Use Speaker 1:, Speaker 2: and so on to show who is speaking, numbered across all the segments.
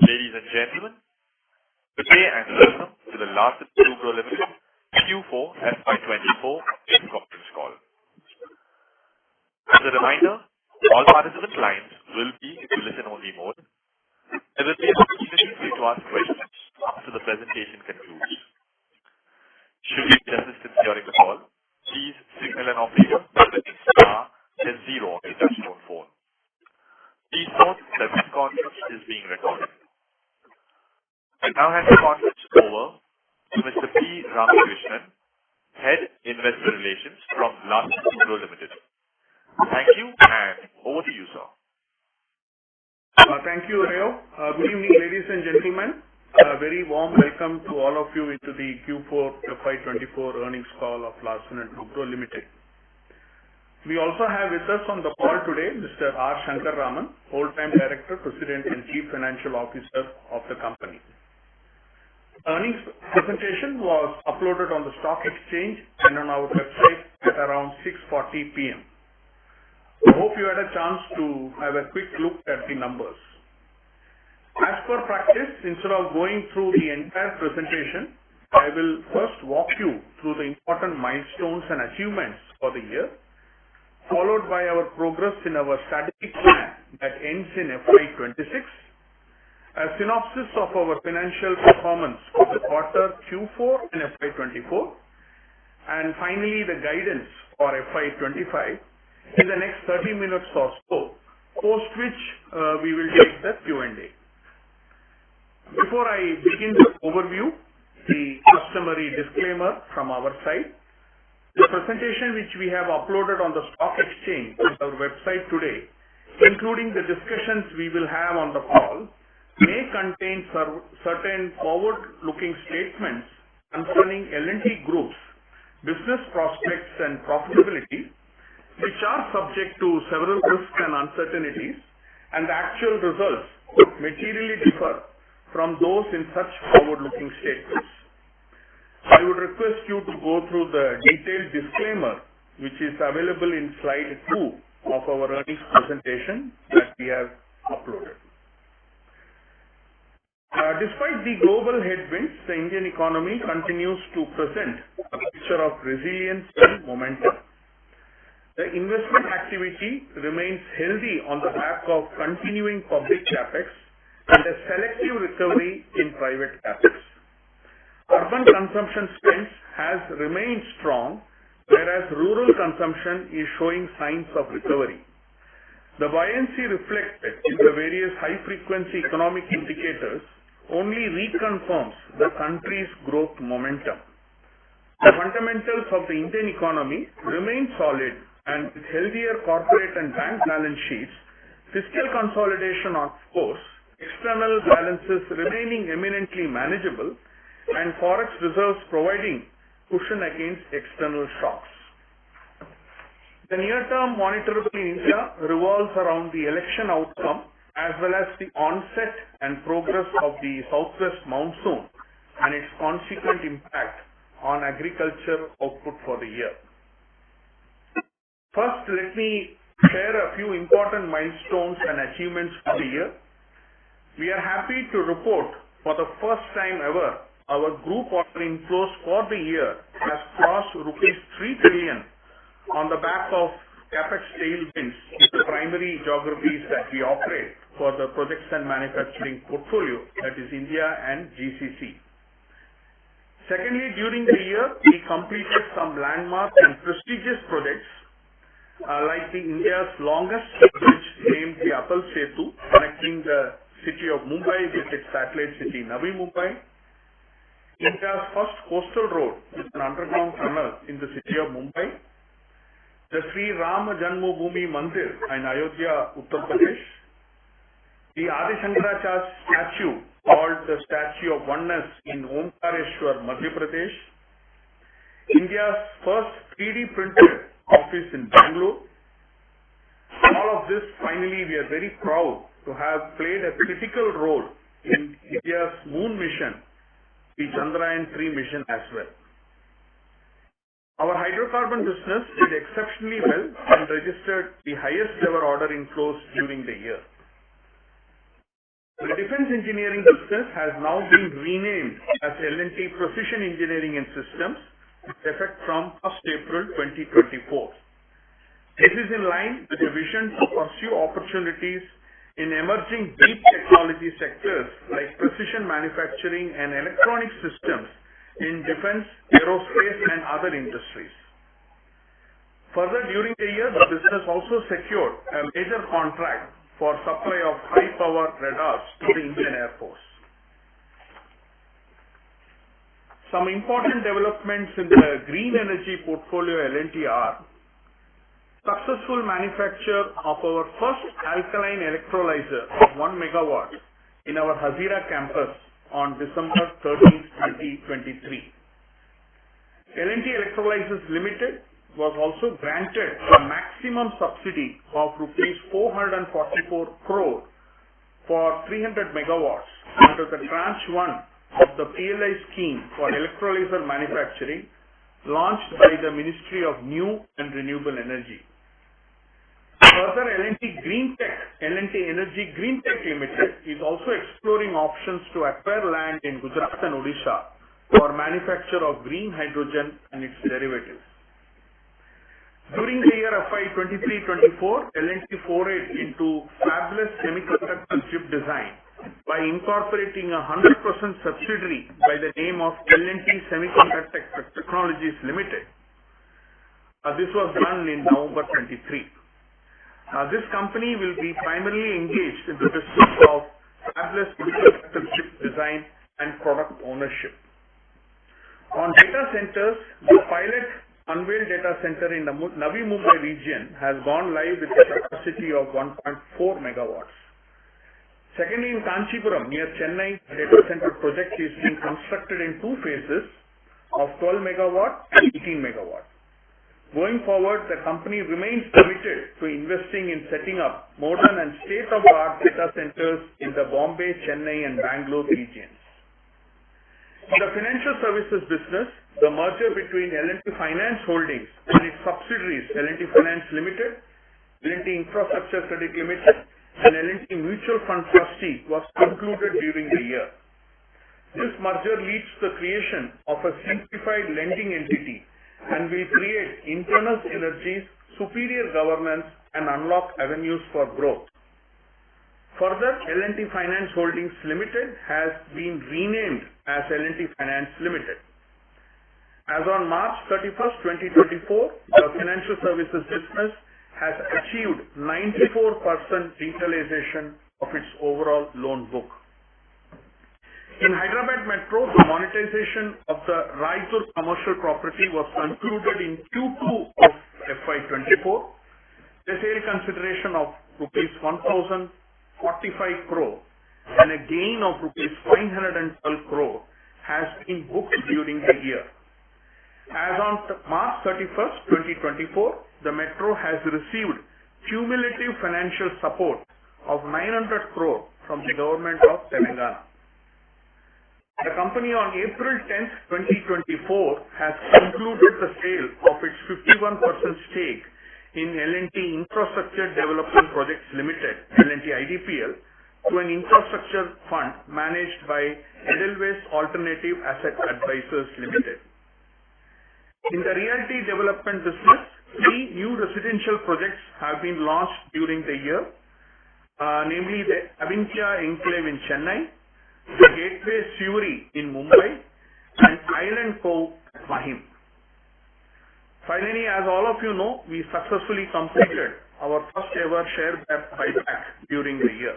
Speaker 1: Ladies and gentlemen, good day and welcome to the Larsen and Toubro Ltd Q4 FY2024 conference call. As a reminder, all participant lines will be in listen-only mode. There will be an opportunity for you to ask questions after the presentation concludes. Should you need assistance during the call, please signal an operator by pressing star then 0 on your touchtone phone. Please note that this conference is being recorded. I now hand the conference over to Mr. P. Ramakrishnan, Head Investor Relations from Larsen and Toubro Ltd. Thank you, and over to you, sir.
Speaker 2: Thank you, Rayo. Good evening, ladies and gentlemen. A very warm welcome to all of you into the Q4 FY24 earnings call of Larsen and Toubro Ltd. We also have with us on the call today Mr. R. Shankar Raman, Whole-Time Director, President and Chief Financial Officer of the company. Earnings presentation was uploaded on the stock exchange and on our website at around 6:40 p.m. I hope you had a chance to have a quick look at the numbers. As per practice, instead of going through the entire presentation, I will first walk you through the important milestones and achievements for the year, followed by our progress in our strategic plan that ends in FY26, a synopsis of our financial performance for the quarter Q4 and FY24, and finally the guidance for FY25 in the next 30 minutes or so, post which we will take the Q&A. Before I begin the overview, the customary disclaimer from our side. The presentation which we have uploaded on the stock exchange on our website today, including the discussions we will have on the call, may contain certain forward-looking statements concerning L&T Group's business prospects and profitability, which are subject to several risks and uncertainties, and the actual results could materially differ from those in such forward-looking statements. I would request you to go through the detailed disclaimer which is available in slide 2 of our earnings presentation that we have uploaded. Despite the global headwinds, the Indian economy continues to present a picture of resilience and momentum. The investment activity remains healthy on the back of continuing public capex and a selective recovery in private capex. Urban consumption spends has remained strong, whereas rural consumption is showing signs of recovery. The buoyancy reflected in the various high-frequency economic indicators only reconfirms the country's growth momentum. The fundamentals of the Indian economy remain solid, and with healthier corporate and bank balance sheets, fiscal consolidation of course, external balances remaining eminently manageable, and forex reserves providing cushion against external shocks. The near-term monitorable in India revolves around the election outcome as well as the onset and progress of the southwest monsoon and its consequent impact on agriculture output for the year. First, let me share a few important milestones and achievements for the year. We are happy to report for the first time ever our group order inflows for the year has crossed rupees 3 trillion on the back of capex tailwinds in the primary geographies that we operate for the projects and manufacturing portfolio, that is India and GCC. Secondly, during the year, we completed some landmark and prestigious projects like the India's longest bridge named the Atal Setu, connecting the city of Mumbai with its satellite city Navi Mumbai, India's first coastal road with an underground tunnel in the city of Mumbai, the Sri Rama Janmabhoomi Mandir in Ayodhya, Uttar Pradesh, the Adi Shankaracharya statue called the Statue of Oneness in Omkareshwar, Madhya Pradesh, India's first 3D printed office in Bangalore. All of this, finally, we are very proud to have played a critical role in India's moon mission, the Chandrayaan-3 mission as well. Our hydrocarbon business did exceptionally well and registered the highest ever order inflows during the year. The defense defense engineering business has now been renamed as L&T Precision Engineering and Systems with effect from 1st April 2024. This is in line with the vision to pursue opportunities in emerging deep technology sectors like precision manufacturing and electronic systems in defense, aerospace, and other industries. Further, during the year, the business also secured a major contract for supply of high-power radars to the Indian Air Force. Some important developments in the green energy portfolio L&T are successful manufacture of our first alkaline electrolyzer of 1 megawatt in our Hazira campus on December 13, 2023. L&T Electrolyzers Limited was also granted a maximum subsidy of rupees 444 crore for 300 megawatts under the tranche 1 of the PLI scheme for electrolyzer manufacturing launched by the Ministry of New and Renewable Energy. Further, L&T Energy Green Tech Limited is also exploring options to acquire land in Gujarat and Odisha for manufacture of green hydrogen and its derivatives. During the year FY2023-24, L&T forayed into fabless semiconductor chip design by incorporating a 100% subsidiary by the name of L&T Semiconductor Technologies Limited. This was done in November 23. This company will be primarily engaged in the business of fabless semiconductor chip design and product ownership. On data centers, the pilot unveiled data center in the Navi Mumbai region has gone live with a capacity of 1.4 megawatts. Secondly, in Kanchipuram near Chennai, the data center project is being constructed in two phases of 12 megawatt and 18 megawatt. Going forward, the company remains committed to investing in setting up modern and state-of-the-art data centers in the Bombay, Chennai and Bangalore regions. In the financial services business, the merger between L&T Finance Holdings and its subsidiaries L&T Finance Limited, L&T Infrastructure Credit Limited and L&T Mutual Fund Trustee was concluded during the year. This merger leads to the creation of a simplified lending entity and will create internal synergies, superior governance and unlock avenues for growth. Further, L&T Finance Holdings Limited has been renamed as L&T Finance Limited. As on March 31st, 2024, the financial services business has achieved 94% retailization of its overall loan book. In Hyderabad Metro, the monetization of the Raipur commercial property was concluded in Q2 of FY24. The sale consideration of rupees 1,045 crore and a gain of rupees 512 crore has been booked during the year. As on March 31st, 2024, the Metro has received cumulative financial support of 900 crore from the government of Telangana. The company on April 10th, 2024 has concluded the sale of its 51% stake in L&T Infrastructure Development Projects Limited, L&T IDPL, to an infrastructure fund managed by Edelweiss Alternative Asset Advisors Limited. In the realty development business, 3 new residential projects have been launched during the year, namely the Avincia Enclave in Chennai, the Gateway Sewri in Mumbai, and Island Cove at Mahim. Finally, as all of you know, we successfully completed our first ever share buyback during the year.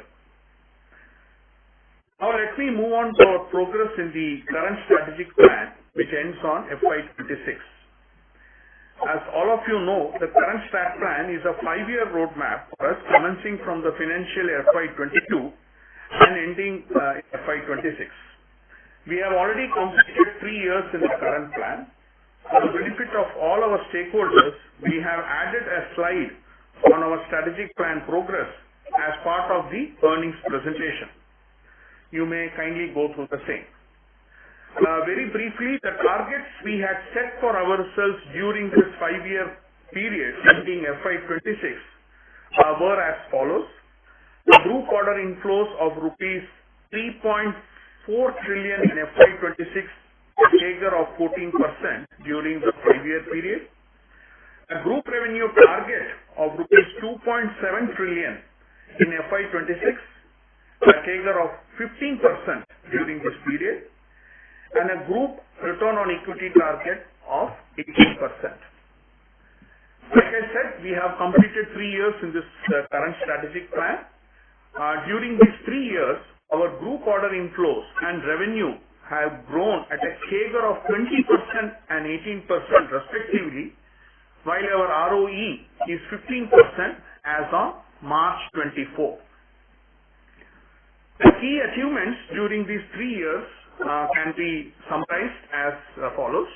Speaker 2: Now let me move on to our progress in the current strategic plan, which ends on FY26. As all of you know, the current strat plan is a 5-year roadmap for us, commencing from the financial year FY22 and ending FY26. We have already completed 3 years in the current plan. For the benefit of all our stakeholders, we have added a slide on our strategic plan progress as part of the earnings presentation. You may kindly go through the same. Very briefly, the targets we had set for ourselves during this 5-year period ending FY26 were as follows. The group order inflows of rupees 3.4 trillion in FY26, a CAGR of 14% during the 5-year period. A group revenue target of rupees 2.7 trillion in FY26, a CAGR of 15% during this period, and a group return on equity target of 18%. Like I said, we have completed 3 years in this current strategic plan. During these 3 years, our group order inflows and revenue have grown at a CAGR of 20% and 18% respectively, while our ROE is 15% as on March 24. The key achievements during these 3 years can be summarized as follows.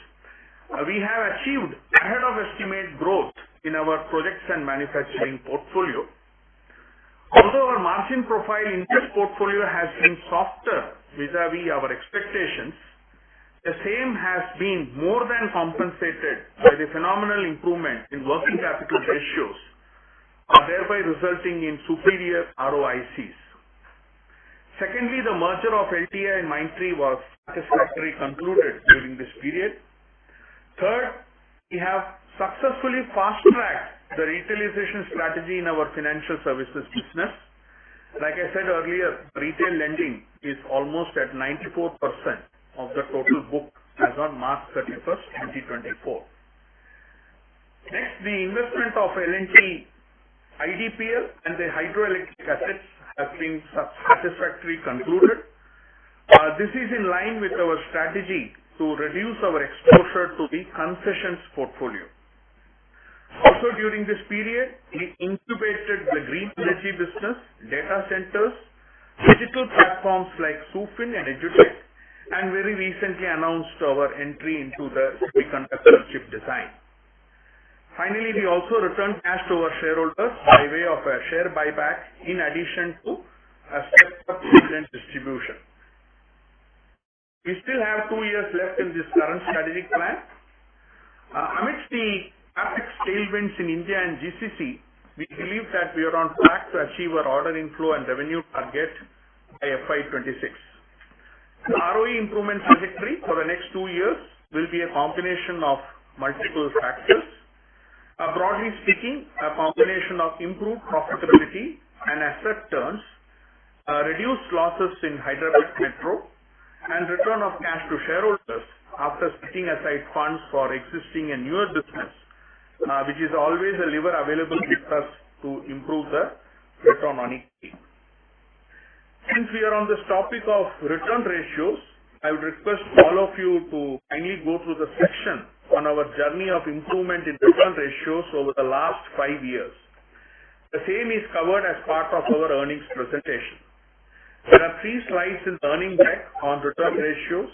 Speaker 2: We have achieved ahead of estimate growth in our projects and manufacturing portfolio. Although our margin profile in this portfolio has been softer vis-a-vis our expectations, the same has been more than compensated by the phenomenal improvement in working capital ratios, thereby resulting in superior ROICs. Secondly, the merger of LTI and Mindtree was satisfactorily concluded during this period. Third, we have successfully fast-tracked the retailization strategy in our financial services business. Like I said earlier, retail lending is almost at 94% of the total book as on March 31st, 2024. Next, the investment of L&T IDPL and the hydroelectric assets has been satisfactorily concluded. This is in line with our strategy to reduce our exposure to the concessions portfolio. Also during this period, we incubated the green energy business, data centers, digital platforms like Sufin and Edutech, and very recently announced our entry into the semiconductor chip design. Finally, we also returned cash to our shareholders by way of a share buyback in addition to a stepped-up dividend distribution. We still have 2 years left in this current strategic plan. Amidst the CapEx tailwinds in India and GCC, we believe that we are on track to achieve our order inflow and revenue target by FY26. The ROE improvement trajectory for the next 2 years will be a combination of multiple factors. Broadly speaking, a combination of improved profitability and asset turns, reduced losses in Hyderabad Metro, and return of cash to shareholders after setting aside funds for existing and newer business, which is always a lever available with us to improve the return on equity. Since we are on this topic of return ratios, I would request all of you to kindly go through the section on our journey of improvement in return ratios over the last 5 years. The same is covered as part of our earnings presentation. There are 3 slides in the earning deck on return ratios.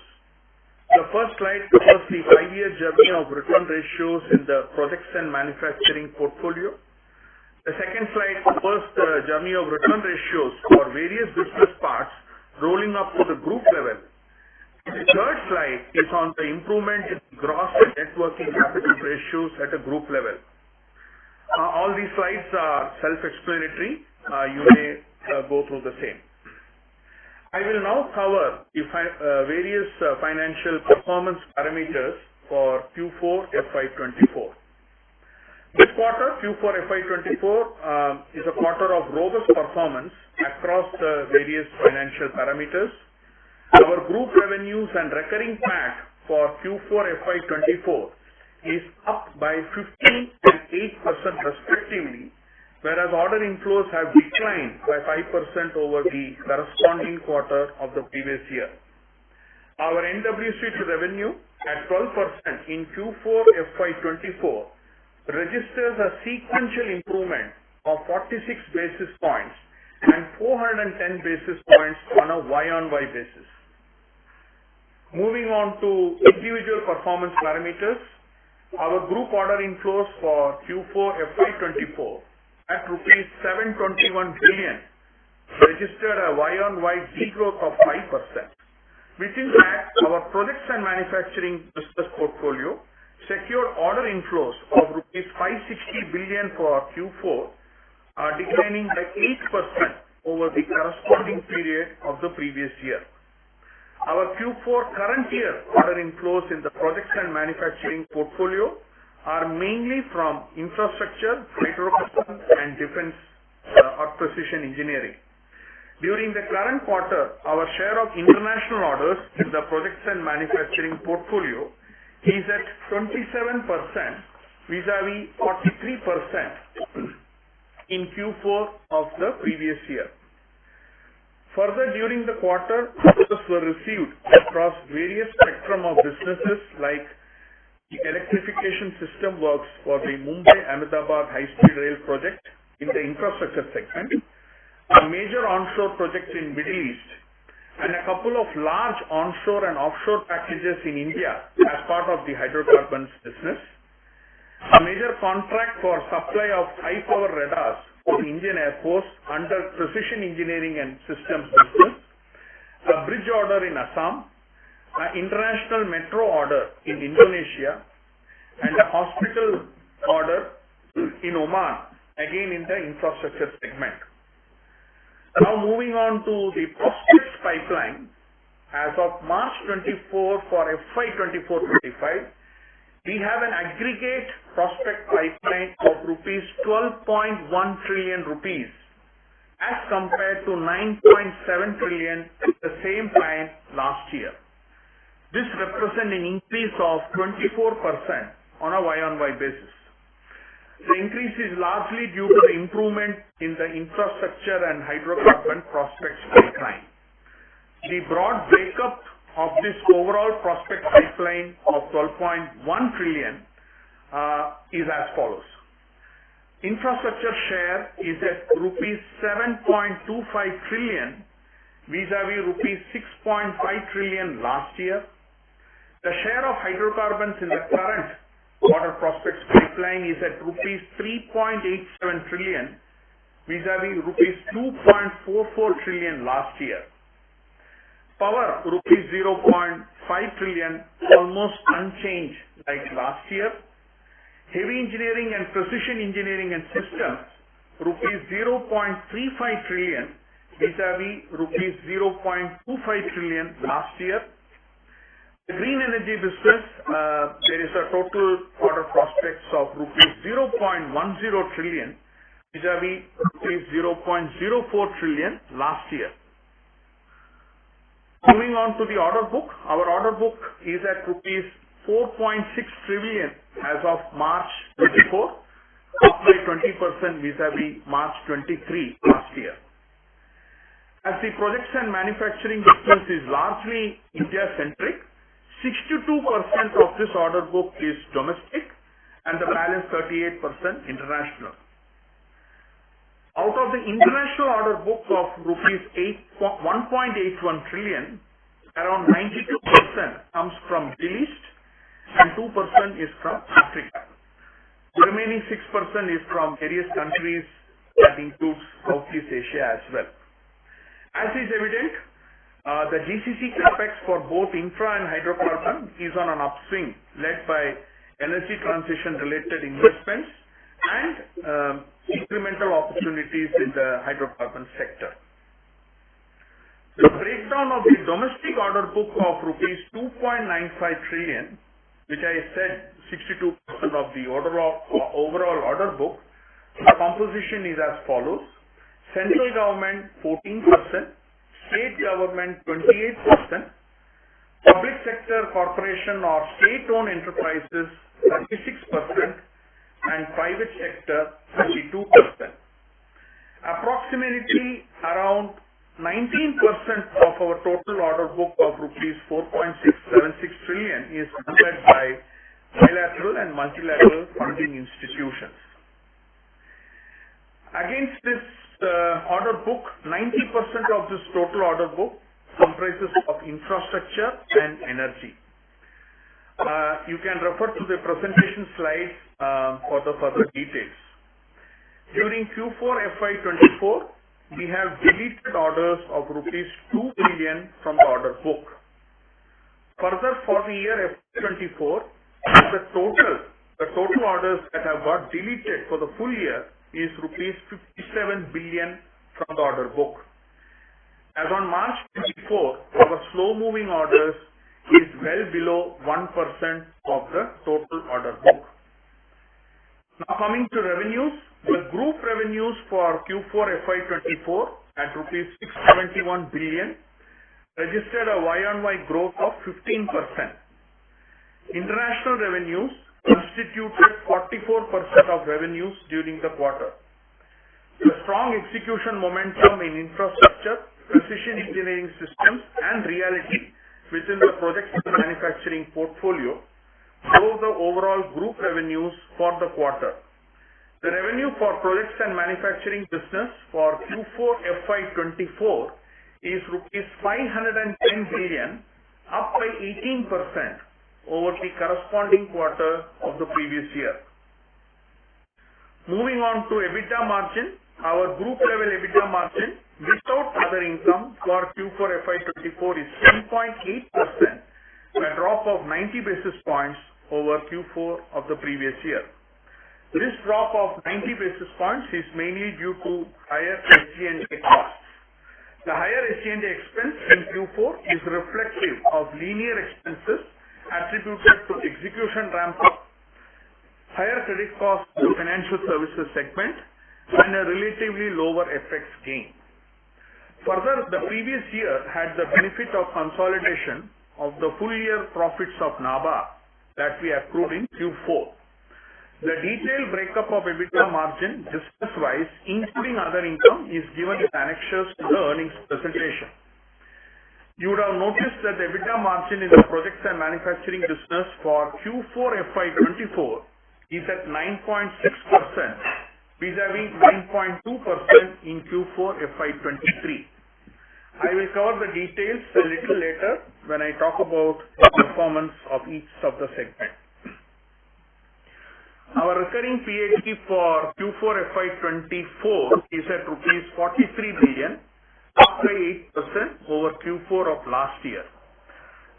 Speaker 2: The first slide covers the 5-year journey of return ratios in the projects and manufacturing portfolio. The second slide covers the journey of return ratios for various business parts rolling up to the group level. The third slide is on the improvement in gross and net working capital ratios at a group level. All these slides are self-explanatory. You may go through the same. I will now cover the various financial performance parameters for Q4 FY24. This quarter, Q4 FY24, is a quarter of robust performance across the various financial parameters. Our group revenues and recurring PAT for Q4 FY24 is up by 15% and 8% respectively, whereas order inflows have declined by 5% over the corresponding quarter of the previous year. Our NWC to revenue at 12% in Q4 FY24 registers a sequential improvement of 46 basis points and 410 basis points on a Y-on-Y basis. Moving on to individual performance parameters, our group order inflows for Q4 FY24 at rupees 721 billion registered a Y-on-Y degrowth of 5%. Within that, our projects and manufacturing business portfolio secured order inflows of rupees 560 billion for Q4, declining by 8% over the corresponding period of the previous year. Our Q4 current year order inflows in the projects and manufacturing portfolio are mainly from infrastructure, hydrocarbon, and defense or precision engineering. During the current quarter, our share of international orders in the projects and manufacturing portfolio is at 27% vis-a-vis 43% in Q4 of the previous year. Further, during the quarter, orders were received across various spectrum of businesses like the electrification system works for the Mumbai-Ahmedabad high-speed rail project in the infrastructure segment, a major onshore project in Middle East, and a couple of large onshore and offshore packages in India as part of the hydrocarbons business, a major contract for supply of high-power radars for the Indian Air Force under precision engineering and systems business, a bridge order in Assam, an international metro order in Indonesia, and a hospital order in Oman, again in the infrastructure segment. Now moving on to the prospects pipeline. As of March 24 for FY2024-25, we have an aggregate prospect pipeline of rupees 12.1 trillion rupees as compared to 9.7 trillion at the same time last year. This represents an increase of 24% on a Y-on-Y basis. The increase is largely due to the improvement in the infrastructure and hydrocarbon prospects pipeline. The broad breakup of this overall prospect pipeline of 12.1 trillion is as follows. Infrastructure share is at rupees 7.25 trillion vis-a-vis rupees 6.5 trillion last year. The share of hydrocarbons in the current order prospects pipeline is at rupees 3.87 trillion vis-a-vis rupees 2.44 trillion last year. Power, rupees 0.5 trillion, almost unchanged like last year. Heavy engineering and precision engineering and systems, rupees 0.35 trillion vis-a-vis rupees 0.25 trillion last year. The green energy business, there is a total order prospects of rupees 0.10 trillion vis-a-vis rupees 0.04 trillion last year. Moving on to the order book, our order book is at rupees 4.6 trillion as of March 24, up by 20% vis-a-vis March 23 last year. As the projects and manufacturing business is largely India-centric, 62% of this order book is domestic and the balance 38% international. Out of the international order book of rupees 1.81 trillion, around 92% comes from Middle East and 2% is from Africa. The remaining 6% is from various countries that includes Southeast Asia as well. As is evident, the GCC capex for both infra and hydrocarbon is on an upswing led by energy transition related investments and incremental opportunities in the hydrocarbon sector. The breakdown of the domestic order book of rupees 2.95 trillion, which I said 62% of the overall order book, the composition is as follows. Central government 14%, state government 28%, public sector corporation or state-owned enterprises 36%, and private sector 32%. Approximately around 19% of our total order book of rupees 4.676 trillion is funded by bilateral and multilateral funding institutions. Against this order book, 90% of this total order book comprises of infrastructure and energy. You can refer to the presentation slides for the further details. During Q4 FY24, we have deleted orders of rupees 2 billion from the order book. Further, for the year FY24, the total orders that have got deleted for the full year is rupees 57 billion from the order book. As on March 24, our slow-moving orders is well below 1% of the total order book. Now coming to revenues, the group revenues for Q4 FY24 at rupees 671 billion registered a Y-on-Y growth of 15%. International revenues constituted 44% of revenues during the quarter. The strong execution momentum in infrastructure, precision engineering systems and reality within the projects and manufacturing portfolio drove the overall group revenues for the quarter. The revenue for projects and manufacturing business for Q4 FY24 is rupees 510 billion, up by 18% over the corresponding quarter of the previous year. Moving on to EBITDA margin, our group level EBITDA margin without other income for Q4 FY24 is 10.8%, a drop of 90 basis points over Q4 of the previous year. This drop of 90 basis points is mainly due to higher SG&A costs. The higher SG&A expense in Q4 is reflective of linear expenses attributed to execution ramp-up, higher credit costs in the financial services segment, and a relatively lower FX gain. Further, the previous year had the benefit of consolidation of the full year profits of NABA that we accrued in Q4. The detailed breakup of EBITDA margin business-wise, including other income, is given in annexures to the earnings presentation. You would have noticed that the EBITDA margin in the projects and manufacturing business for Q4 FY24 is at 9.6%, vis-a-vis 9.2% in Q4 FY23. I will cover the details a little later when I talk about the performance of each of the segments. Our recurring PAT for Q4 FY24 is at rupees 43 billion, up by 8% over Q4 of last year.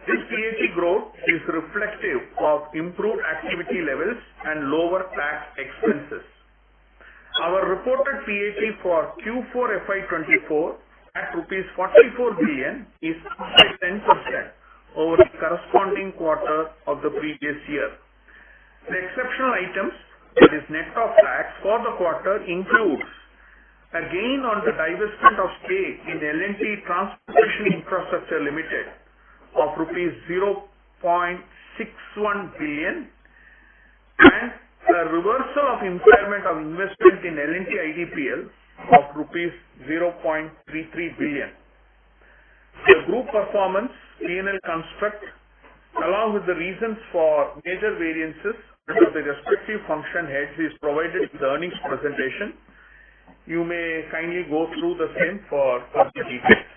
Speaker 2: This PAT growth is reflective of improved activity levels and lower tax expenses. Our reported PAT for Q4 FY24 at rupees 44 billion is up by 10% over the corresponding quarter of the previous year. The exceptional items, that is net of tax for the quarter, includes a gain on the divestment of stake in L&T Transportation Infrastructure Limited of rupees 0.61 billion and a reversal of impairment of investment in L&T IDPL of rupees 0.33 billion. The group performance, P&L construct, along with the reasons for major variances under the respective function heads is provided in the earnings presentation. You may kindly go through the same for further details.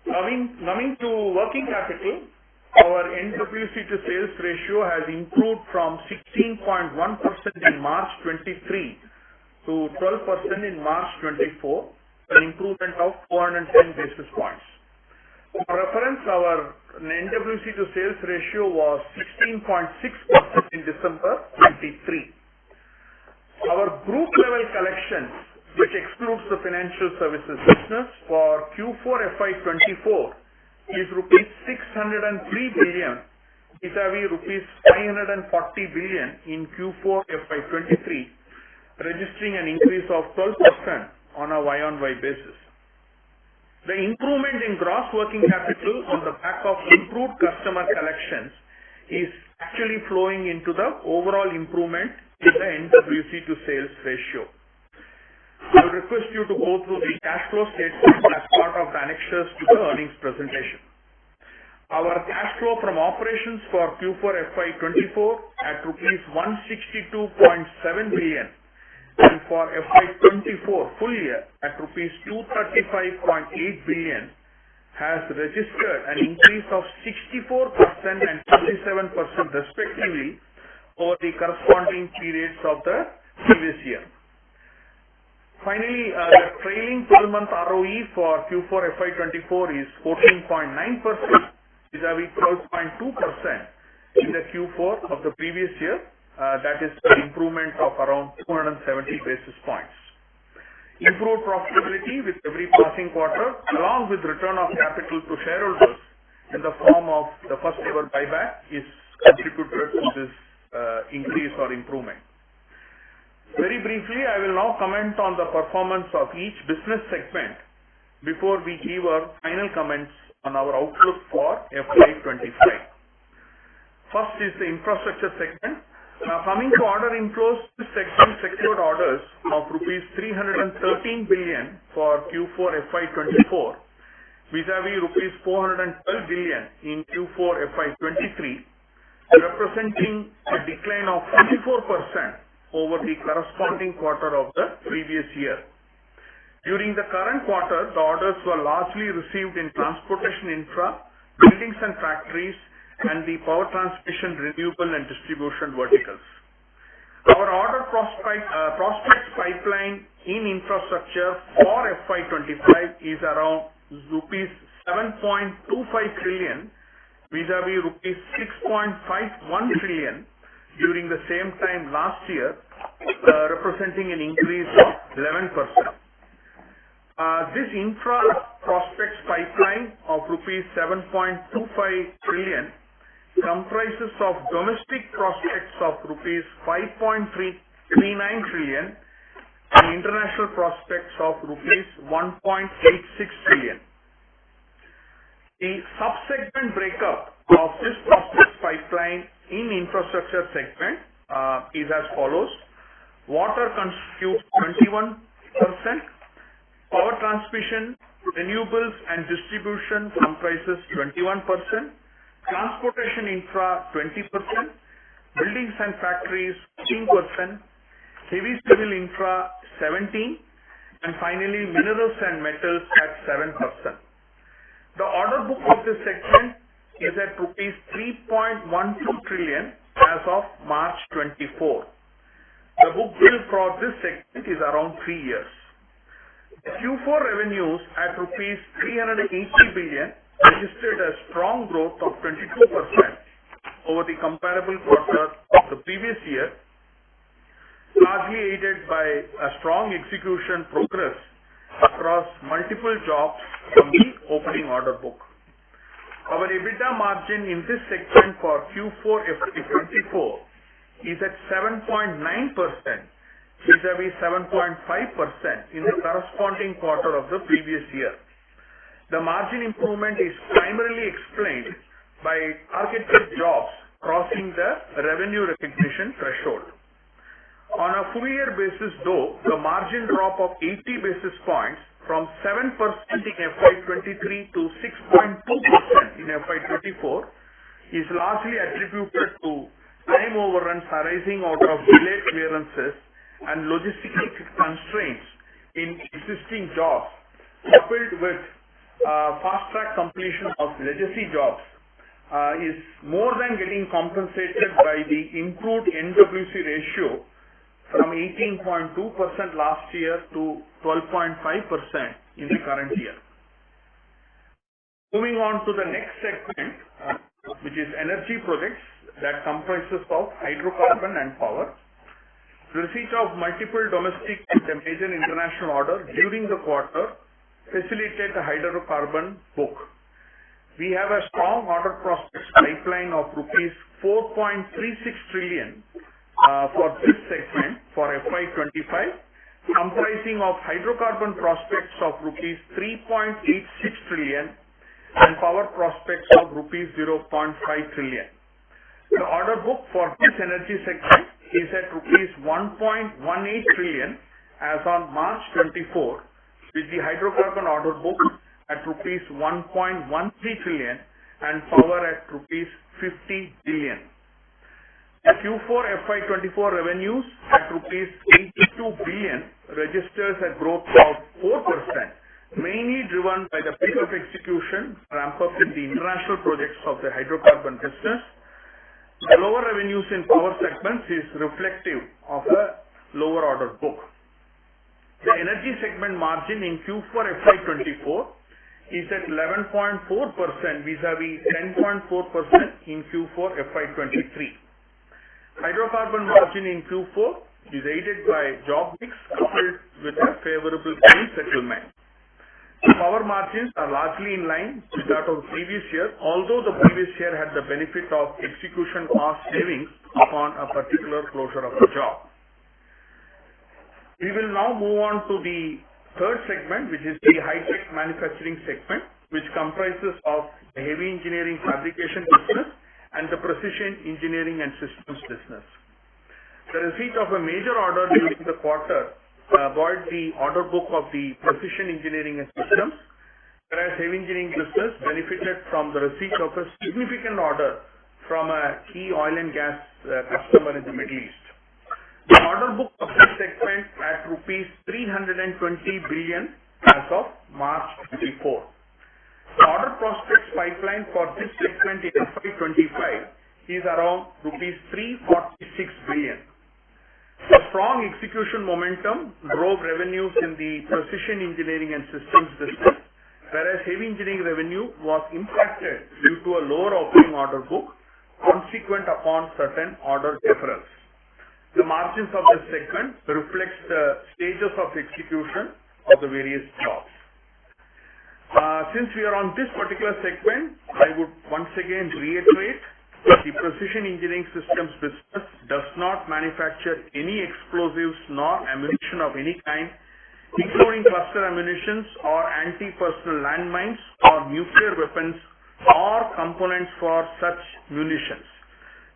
Speaker 2: Coming to working capital, our NWC to sales ratio has improved from 16.1% in March 23 to 12% in March 24, an improvement of 410 basis points. For reference, our NWC to sales ratio was 16.6% in December 23. Our group level collections, which excludes the financial services business, for Q4 FY24 is rupees 603 billion, vis-a-vis rupees 540 billion in Q4 FY23, registering an increase of 12% on a Y-on-Y basis. The improvement in gross working capital on the back of improved customer collections is actually flowing into the overall improvement in the NWC to sales ratio. I would request you to go through the cash flow statement as part of the annexures to the earnings presentation. Our cash flow from operations for Q4 FY24 at rupees 162.7 billion and for FY24 full year at rupees 235.8 billion has registered an increase of 64% and 27% respectively over the corresponding periods of the previous year. Finally, the trailing 12-month ROE for Q4 FY24 is 14.9%, vis-a-vis 12.2% in the Q4 of the previous year. That is an improvement of around 270 basis points. Improved profitability with every passing quarter, along with return of capital to shareholders in the form of the first ever buyback, is contributed to this increase or improvement. Very briefly, I will now comment on the performance of each business segment before we give our final comments on our outlook for FY25. First is the infrastructure segment. Now coming to order inflows, this segment secured orders of rupees 313 billion for Q4 FY24 vis-a-vis rupees 412 billion in Q4 FY23, representing a decline of 54% over the corresponding quarter of the previous year. During the current quarter, the orders were largely received in transportation infra, buildings and factories, and the power transmission, renewable and distribution verticals. Our order prospects pipeline in infrastructure for FY25 is around rupees 7.25 trillion vis-a-vis rupees 6.51 trillion during the same time last year, representing an increase of 11%. This infra prospects pipeline of rupees 7.25 trillion comprises of domestic prospects of rupees 5.39 trillion and international prospects of rupees 1.86 trillion. The subsegment breakup of this prospects pipeline in infrastructure segment is as follows. Water constitutes 21%, power transmission, renewables and distribution comprises 21%, transportation infra 20%, buildings and factories 15%, heavy civil infra 17%, and finally minerals and metals at 7%. The order book of this segment is at rupees 3.12 trillion as of March 24. The book bill for this segment is around 3 years. The Q4 revenues at rupees 380 billion registered a strong growth of 22% over the comparable quarter of the previous year, largely aided by a strong execution progress across multiple jobs from the opening order book. Our EBITDA margin in this segment for Q4 FY24 is at 7.9% vis-a-vis 7.5% in the corresponding quarter of the previous year. The margin improvement is primarily explained by targeted jobs crossing the revenue recognition threshold. On a full year basis though, the margin drop of 80 basis points from 7% in FY23 to 6.2% in FY24 is largely attributed to time overruns arising out of delayed clearances and logistical constraints in existing jobs, coupled with fast-track completion of legacy jobs, is more than getting compensated by the improved NWC ratio from 18.2% last year to 12.5% in the current year. Moving on to the next segment, which is energy projects that comprises of hydrocarbon and power. Receipt of multiple domestic and a major international order during the quarter facilitate the hydrocarbon book. We have a strong order prospects pipeline of rupees 4.36 trillion for this segment for FY25, comprising of hydrocarbon prospects of rupees 3.86 trillion and power prospects of rupees 0.5 trillion. The order book for this energy segment is at rupees 1.18 trillion as on March 24, with the hydrocarbon order book at rupees 1.13 trillion and power at rupees 50 billion. The Q4 FY24 revenues at rupees 82 billion registers a growth of 4%, mainly driven by the pace of execution ramp up in the international projects of the hydrocarbon business. The lower revenues in power segments is reflective of a lower order book. The energy segment margin in Q4 FY24 is at 11.4% vis-a-vis 10.4% in Q4 FY23. Hydrocarbon margin in Q4 is aided by job mix coupled with a favorable claim settlement. The power margins are largely in line with that of the previous year, although the previous year had the benefit of execution cost savings upon a particular closure of the job. We will now move on to the third segment, which is the high-tech manufacturing segment, which comprises of the heavy engineering fabrication business and the precision engineering and systems business. The receipt of a major order during the quarter buoyed the order book of the precision engineering and systems, whereas heavy engineering business benefited from the receipt of a significant order from a key oil and gas customer in the Middle East. The order book of this segment at rupees 320 billion as of March 24. The order prospects pipeline for this segment in FY25 is around rupees 346 billion. The strong execution momentum drove revenues in the precision engineering and systems business, whereas heavy engineering revenue was impacted due to a lower opening order book consequent upon certain order deferrals. The margins of this segment reflects the stages of execution of the various jobs. Since we are on this particular segment, I would once again reiterate that the precision engineering systems business does not manufacture any explosives nor ammunition of any kind, including cluster ammunitions or anti-personnel landmines or nuclear weapons or components for such munitions.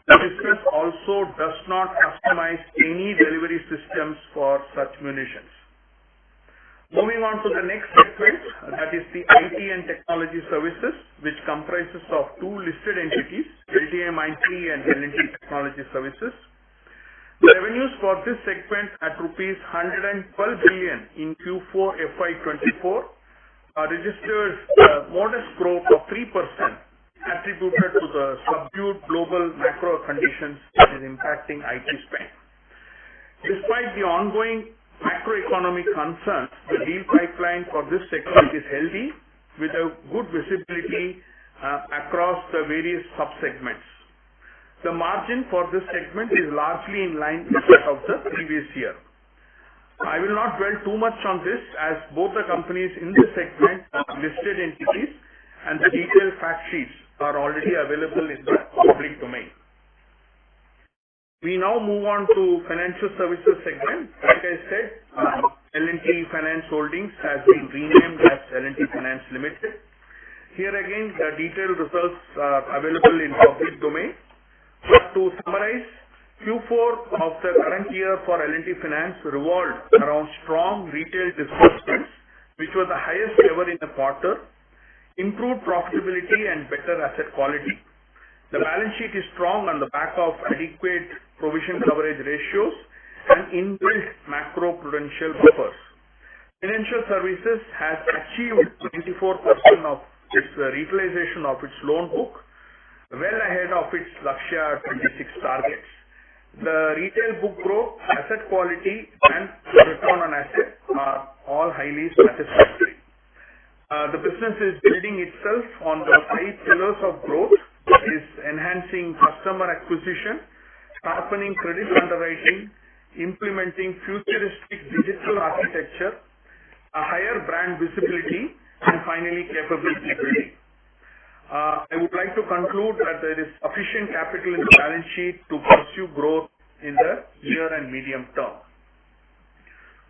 Speaker 2: The business also does not customize any delivery systems for such munitions. Moving on to the next segment, that is the IT and technology services, which comprises of two listed entities, LTIMindtree and L&T Technology Services. The revenues for this segment at rupees 112 billion in Q4 FY24 registered a modest growth of 3% attributed to the subdued global macro conditions that is impacting IT spend. Despite the ongoing macroeconomic concerns, the deal pipeline for this segment is healthy with a good visibility across the various sub-segments. The margin for this segment is largely in line with that of the previous year. I will not dwell too much on this as both the companies in this segment are listed entities and the detailed fact sheets are already available in the public domain. We now move on to financial services segment. Like I said, L&T Finance Holdings has been renamed as L&T Finance Limited. Here again, the detailed results are available in public domain. But to summarize, Q4 of the current year for L&T Finance revolved around strong retail disbursements, which were the highest ever in the quarter, improved profitability and better asset quality. The balance sheet is strong on the back of adequate provision coverage ratios and inbuilt macro-prudential buffers. Financial services has achieved 24% of its retailization of its loan book, well ahead of its Lakshya 26 targets. The retail book growth, asset quality and return on asset are all highly satisfactory. The business is building itself on the 5 pillars of growth, is enhancing customer acquisition, sharpening credit underwriting, implementing futuristic digital architecture, a higher brand visibility, and finally capability building. I would like to conclude that there is sufficient capital in the balance sheet to pursue growth in the near and medium term.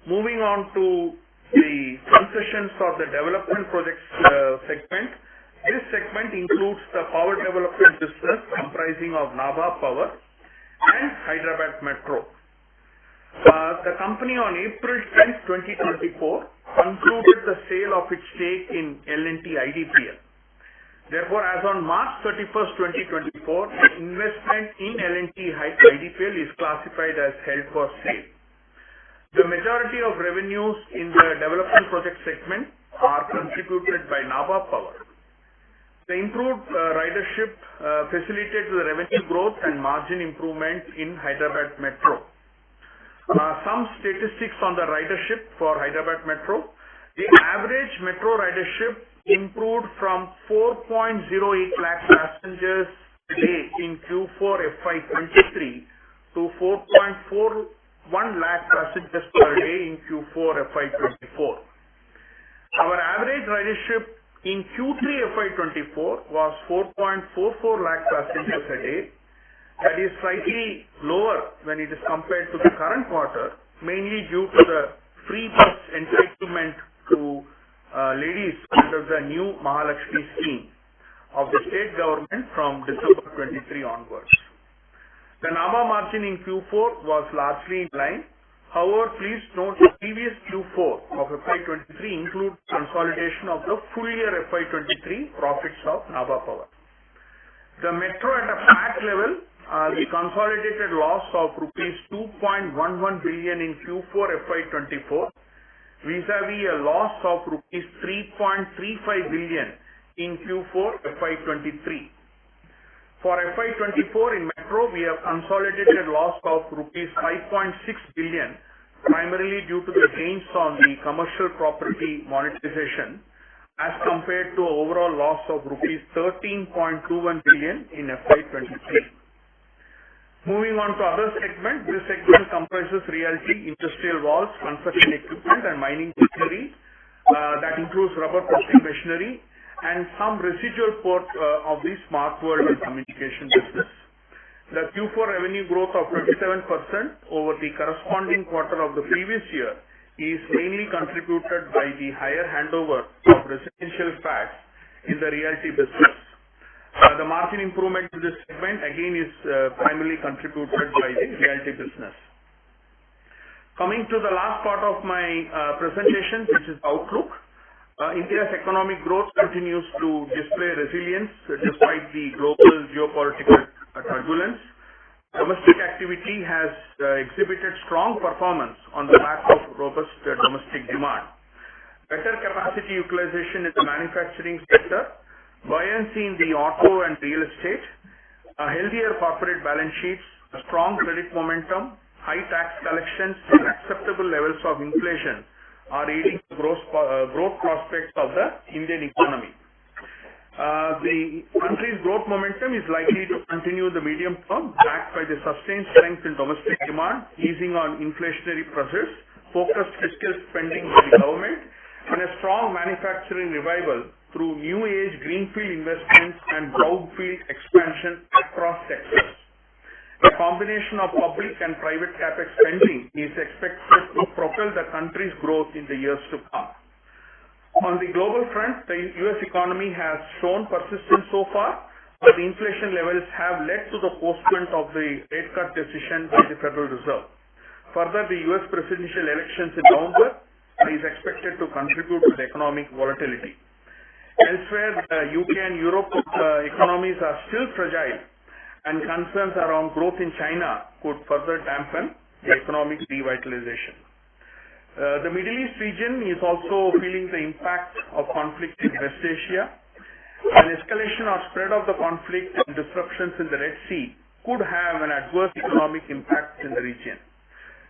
Speaker 2: Moving on to the concessions for the development projects segment. This segment includes the power development business comprising of Nabha Power and Hyderabad Metro. The company on April 10, 2024 concluded the sale of its stake in L&T IDPL. Therefore, as on March 31, 2024, the investment in L&T IDPL is classified as held for sale. The majority of revenues in the development project segment are contributed by Nabha Power. The improved ridership facilitated the revenue growth and margin improvement in Hyderabad Metro. Some statistics on the ridership for Hyderabad Metro. The average metro ridership improved from 4.08 lakh passengers a day in Q4 FY23 to 4.4 1 lakh passengers per day in Q4 FY24. Our average ridership in Q3 FY24 was 4.44 lakh passengers a day. That is slightly lower when it is compared to the current quarter, mainly due to the free bus entitlement to ladies under the new Mahalakshmi scheme of the state government from December 23 onwards. The NABA margin in Q4 was largely in line. However, please note the previous Q4 of FY23 includes consolidation of the full year FY23 profits of NABA Power. The metro at a PAT level, the consolidated loss of rupees 2.11 billion in Q4 FY24 vis-a-vis a loss of rupees 3.35 billion in Q4 FY23. For FY24 in metro, we have consolidated loss of rupees 5.6 billion, primarily due to the gains on the commercial property monetization, as compared to overall loss of rupees 13.21 billion in FY23. Moving on to other segment, this segment comprises realty, industrial valves, construction equipment and mining machinery. That includes rubber processing machinery and some residual part of the smart world and communication business. The Q4 revenue growth of 27% over the corresponding quarter of the previous year is mainly contributed by the higher handover of residential flats in the realty business. The margin improvement in this segment again is primarily contributed by the realty business. Coming to the last part of my presentation, which is outlook. India's economic growth continues to display resilience despite the global geopolitical turbulence. Domestic activity has exhibited strong performance on the back of robust domestic demand. Better capacity utilization in the manufacturing sector, buoyancy in the auto and real estate, a healthier corporate balance sheets, a strong credit momentum, high tax collections and acceptable levels of inflation are aiding the growth prospects of the Indian economy. The country's growth momentum is likely to continue the medium term, backed by the sustained strength in domestic demand, easing on inflationary pressures, focused fiscal spending by the government, and a strong manufacturing revival through new age greenfield investments and brownfield expansion across sectors. A combination of public and private capex spending is expected to propel the country's growth in the years to come. On the global front, the U.S. economy has shown persistence so far, but the inflation levels have led to the postponement of the rate cut decision by the Federal Reserve. Further, the U.S. presidential elections in November is expected to contribute to the economic volatility. Elsewhere, the UK and Europe economies are still fragile, and concerns around growth in China could further dampen the economic revitalization. The Middle East region is also feeling the impact of conflict in West Asia. An escalation or spread of the conflict and disruptions in the Red Sea could have an adverse economic impact in the region.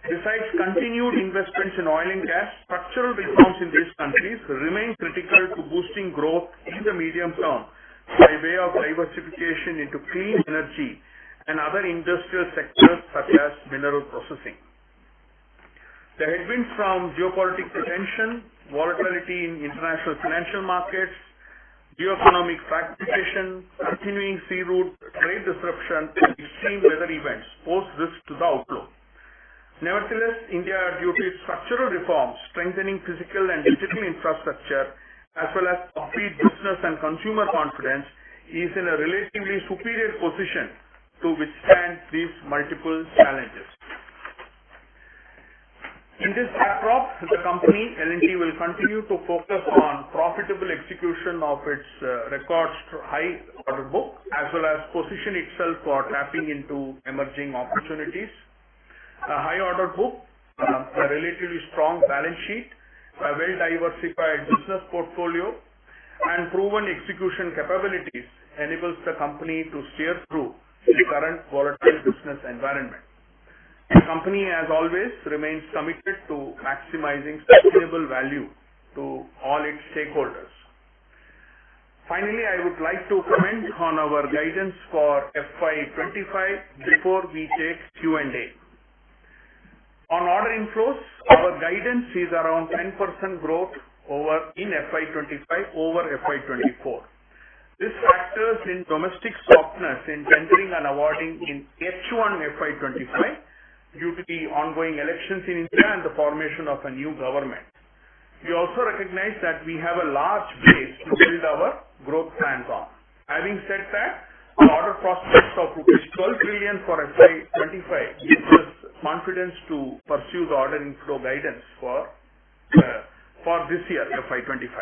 Speaker 2: Besides continued investments in oil and gas, structural reforms in these countries remain critical to boosting growth in the medium term by way of diversification into clean energy and other industrial sectors such as mineral processing. The headwinds from geopolitical tension, volatility in international financial markets, geoeconomic fragmentation, continuing sea route trade disruption, and extreme weather events pose risks to the outlook. Nevertheless, India, due to its structural reforms, strengthening physical and digital infrastructure, as well as upbeat business and consumer confidence, is in a relatively superior position to withstand these multiple challenges. In this backdrop, the company, L&T, will continue to focus on profitable execution of its record high order book, as well as position itself for tapping into emerging opportunities. A high order book, a relatively strong balance sheet, a well-diversified business portfolio, and proven execution capabilities enables the company to steer through the current volatile business environment. The company, as always, remains committed to maximizing sustainable value to all its stakeholders. Finally, I would like to comment on our guidance for FY25 before we take Q&A. On order inflows, our guidance is around 10% growth in FY25 over FY24. This factors in domestic softness in tendering and awarding in H1 FY25 due to the ongoing elections in India and the formation of a new government. We also recognize that we have a large base to build our growth plans on. Having said that, the order prospects of rupees 12 trillion for FY25 gives us confidence to pursue the order inflow guidance for this year, FY25.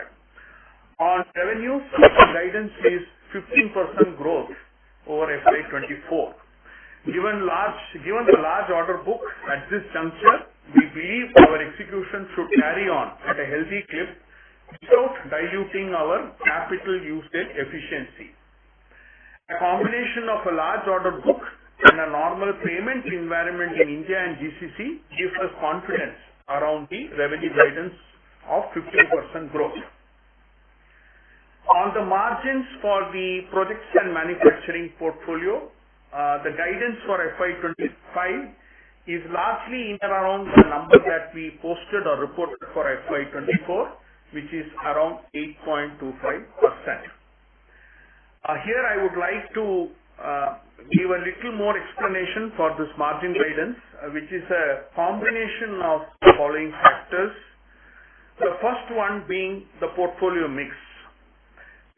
Speaker 2: On revenues, the guidance is 15% growth over FY24. Given the large order book at this juncture, we believe our execution should carry on at a healthy clip without diluting our capital usage efficiency. A combination of a large order book and a normal payment environment in India and GCC gives us confidence around the revenue guidance of 15% growth. On the margins for the projects and manufacturing portfolio, the guidance for FY25 is largely in and around the number that we posted or reported for FY24, which is around 8.25%. Here I would like to give a little more explanation for this margin guidance, which is a combination of the following factors. The first one being the portfolio mix.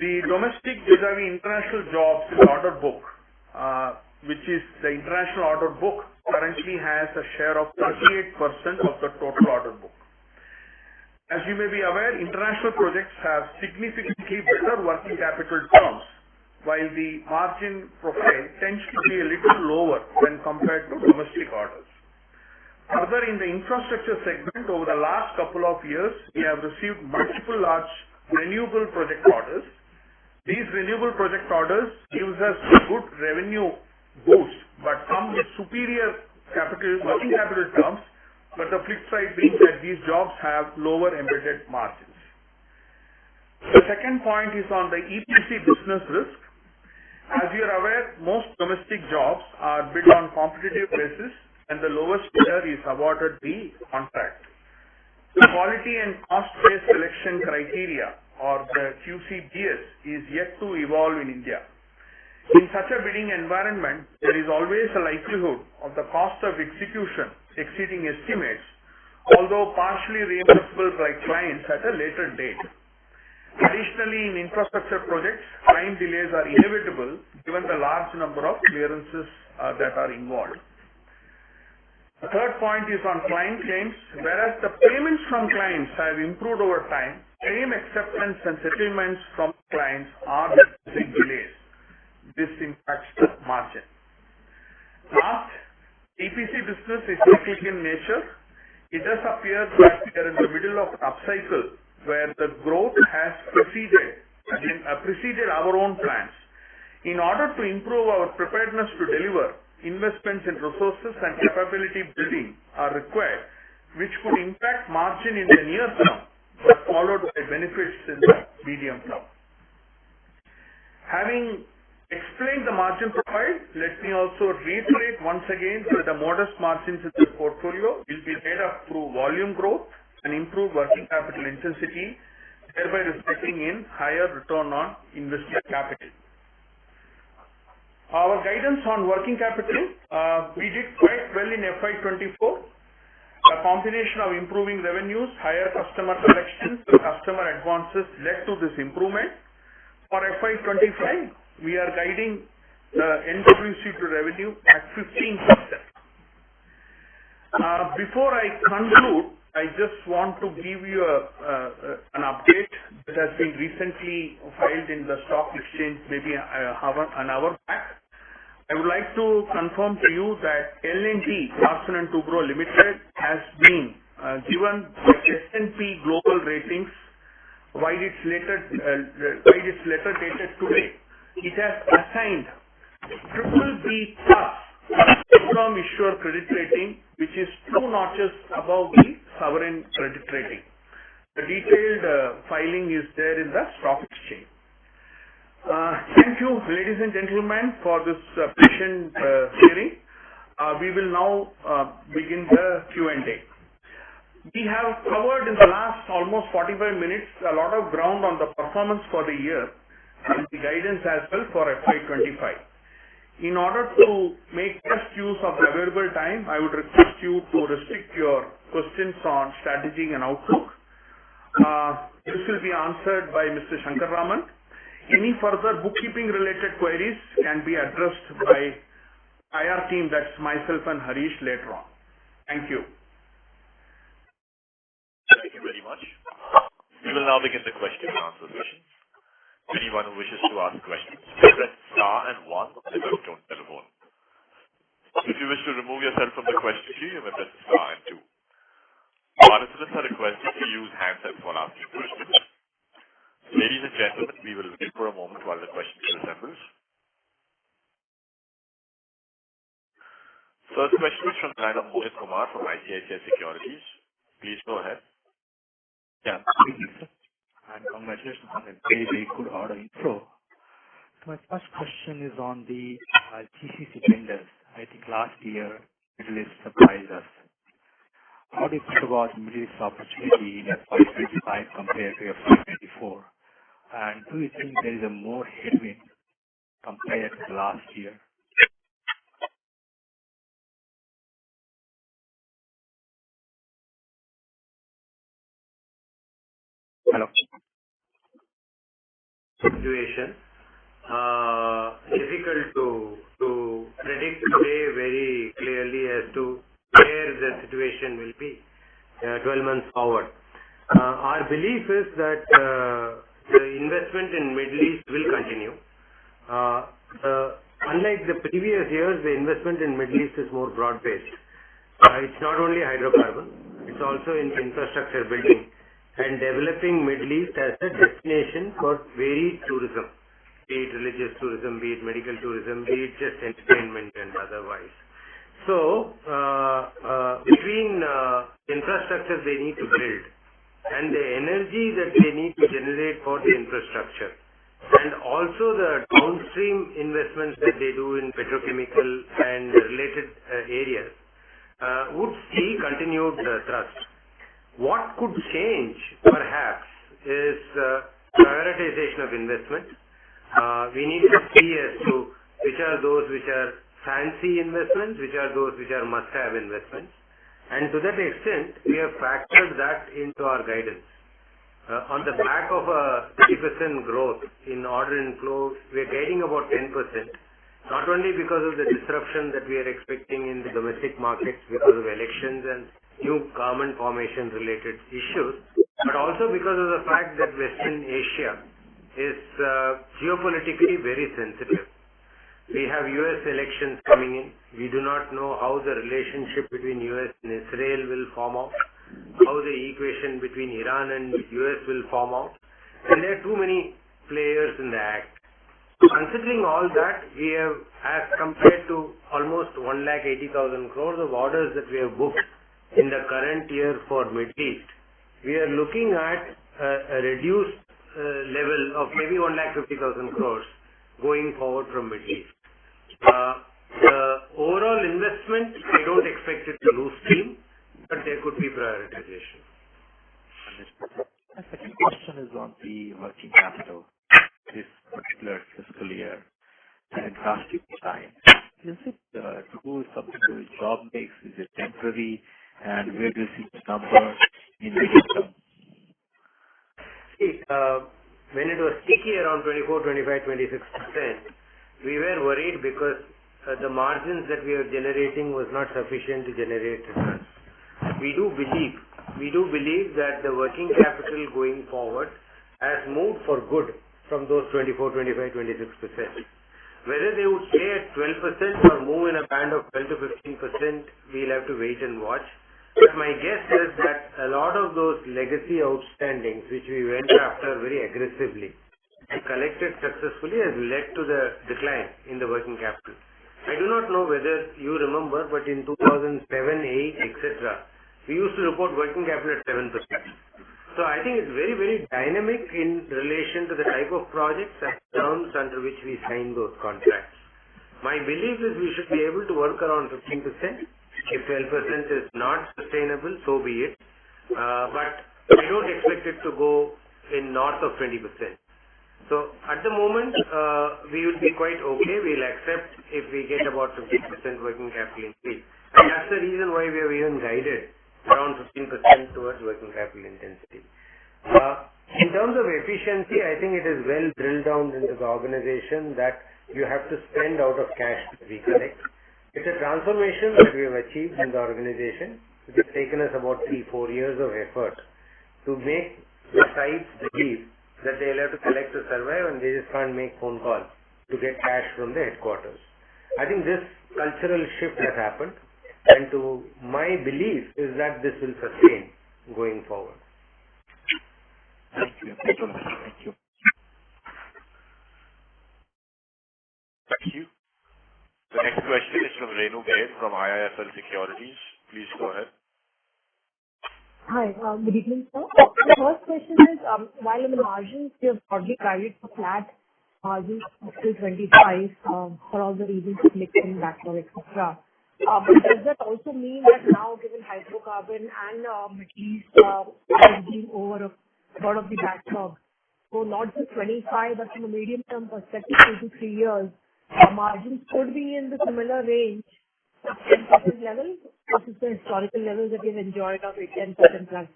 Speaker 2: The domestic vis-a-vis international jobs in the order book, which is the international order book, currently has a share of 38% of the total order book. As you may be aware, international projects have significantly better working capital terms, while the margin profile tends to be a little lower when compared to domestic orders. Further, in the infrastructure segment, over the last couple of years, we have received multiple large renewable project orders. These renewable project orders gives us good revenue boost, but come with superior working capital terms, but the flip side being that these jobs have lower embedded margins. The second point is on the EPC business risk. As you are aware, most domestic jobs are bid on competitive basis and the lowest bidder is awarded the contract. The quality and cost-based selection criteria or the QCBS is yet to evolve in India. In such a bidding environment, there is always a likelihood of the cost of execution exceeding estimates, although partially reimbursable by clients at a later date. Additionally, in infrastructure projects, time delays are inevitable given the large number of clearances that are involved. The third point is on client claims. Whereas the payments from clients have improved over time, claim acceptance and settlements from clients are witnessing delays. This impacts the margin. Last, EPC business is cyclical in nature. It does appear that we are in the middle of an upcycle where the growth has preceded our own plans. In order to improve our preparedness to deliver, investments in resources and capability building are required, which could impact margin in the near term, but followed by benefits in the medium term. Having explained the margin profile, let me also reiterate once again that the modest margins in the portfolio will be made up through volume growth and improved working capital intensity, thereby resulting in higher return on invested capital. Our guidance on working capital, we did quite well in FY24. A combination of improving revenues, higher customer collections, and customer advances led to this improvement. For FY25, we are guiding the NWC to revenue at 15%. Before I conclude, I just want to give you an update that has been recently filed in the stock exchange maybe an hour back. I would like to confirm to you that L&T, Larsen and Toubro Ltd, has been given by S&P Global Ratings by its letter dated today. It has assigned BBB+ long-term issuer credit rating, which is 2 notches above the sovereign credit rating. The detailed filing is there in the stock exchange. Thank you, ladies and gentlemen, for this patient hearing. We will now begin the Q&A. We have covered in the last almost 45 minutes a lot of ground on the performance for the year and the guidance as well for FY25. In order to make best use of the available time, I would request you to restrict your questions on strategy and outlook. This will be answered by Mr. Shankar Raman. Any further bookkeeping related queries can be addressed by IR team, that's myself and Harish, later on. Thank you.
Speaker 1: Thank you very much. We will now begin the question and answer session. Anyone who wishes to ask questions, press star and 1 on the touchtone telephone. If you wish to remove yourself from the question queue, you may press star and 2. Participants are requested to use handsets while asking questions. Ladies and gentlemen, we will wait for a moment while the question queue assembles. First question is from the line of Mohit Kumar from ICICI Securities. Please go ahead.
Speaker 3: Yeah, thank you, sir. And congratulations on a very, very good order inflow. So my first question is on the GCC tenders. I think last year Middle East surprised us. How do you think about Middle East opportunity in FY25 compared to FY24? And do you think there is a more headwind compared to last year? Hello.
Speaker 4: Situation difficult to predict today very clearly as to where the situation will be 12 months forward. Our belief is that the investment in Middle East will continue. Unlike the previous years, the investment in Middle East is more broad-based. It's not only hydrocarbon, it's also in infrastructure building and developing Middle East as a destination for varied tourism, be it religious tourism, be it medical tourism, be it just entertainment and otherwise. So, between infrastructure they need to build and the energy that they need to generate for the infrastructure and also the downstream investments that they do in petrochemical and related areas would see continued thrust. What could change, perhaps, is prioritization of investment. We need to see as to which are those which are fancy investments, which are those which are must-have investments. And to that extent, we have factored that into our guidance. On the back of a 30% growth in order inflow, we are guiding about 10%, not only because of the disruption that we are expecting in the domestic markets because of elections and new government formation related issues, but also because of the fact that Western Asia is geopolitically very sensitive. We have US elections coming in. We do not know how the relationship between US and Israel will form out, how the equation between Iran and US will form out, and there are too many players in the act. Considering all that, we have, as compared to almost 180,000 crores of orders that we have booked in the current year for Middle East, we are looking at a reduced level of maybe 150,000 crores going forward from Middle East. The overall investment, I don't expect it to lose steam, but there could be prioritization.
Speaker 3: My second question is on the working capital this particular fiscal year and drastic time. Is it to do something to the job mix? Is it temporary? And where do you see the number in the term?
Speaker 4: See, when it was sticky around 24, 25, 26%, we were worried because the margins that we are generating was not sufficient to generate returns. We do believe that the working capital going forward has moved for good from those 24, 25, 26%. Whether they would stay at 12% or move in a band of 12 to 15%, we'll have to wait and watch. But my guess is that a lot of those legacy outstandings, which we went after very aggressively and collected successfully, has led to the decline in the working capital. I do not know whether you remember, but in 2007, 8, etc., we used to report working capital at 7%. So I think it's very, very dynamic in relation to the type of projects and terms under which we sign those contracts. My belief is we should be able to work around 15%. If 12% is not sustainable, so be it. But I don't expect it to go in north of 20%. So at the moment, we will be quite okay. We'll accept if we get about 15% working capital increase. And that's the reason why we have even guided around 15% towards working capital intensity. In terms of efficiency, I think it is well drilled down into the organization that you have to spend out of cash to recollect. It's a transformation that we have achieved in the organization. It has taken us about 3-4 years of effort to make the sites believe that they'll have to collect to survive and they just can't make phone calls to get cash from the headquarters. I think this cultural shift has happened, and to my belief is that this will sustain going forward.
Speaker 3: Thank you. Thank you. Thank you.
Speaker 1: Thank you. The next question is from Renu Baid from IIFL Securities. Please go ahead.
Speaker 5: Hi, good evening, sir. The first question is, while in the margins, we have broadly guided for flat margins till 25 for all the reasons of mixing, backlog, etc. But does that also mean that now, given hydrocarbon and Middle East has been over a lot of the backlog, so not just 25, but from a medium-term perspective, 2 to 3 years, margins could be in the similar range of 10% level versus the historical levels that we've enjoyed of 10% plus?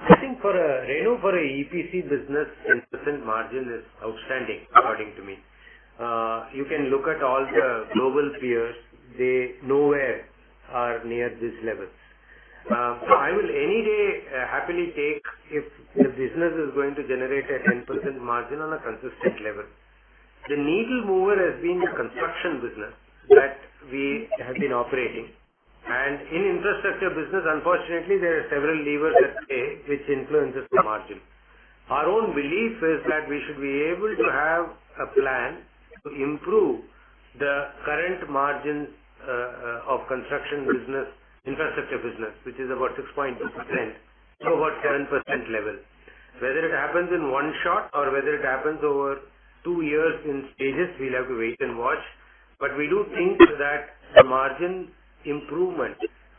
Speaker 4: I think for a EPC business, 10% margin is outstanding, according to me. You can look at all the global peers; they nowhere are near these levels. So I will any day happily take if the business is going to generate a 10% margin on a consistent level. The needle mover has been the construction business that we have been operating. And in infrastructure business, unfortunately, there are several levers at play which influences the margin. Our own belief is that we should be able to have a plan to improve the current margins of construction business, infrastructure business, which is about 6.2% to about 7% level. Whether it happens in one shot or whether it happens over 2 years in stages, we'll have to wait and watch. But we do think that the margin improvement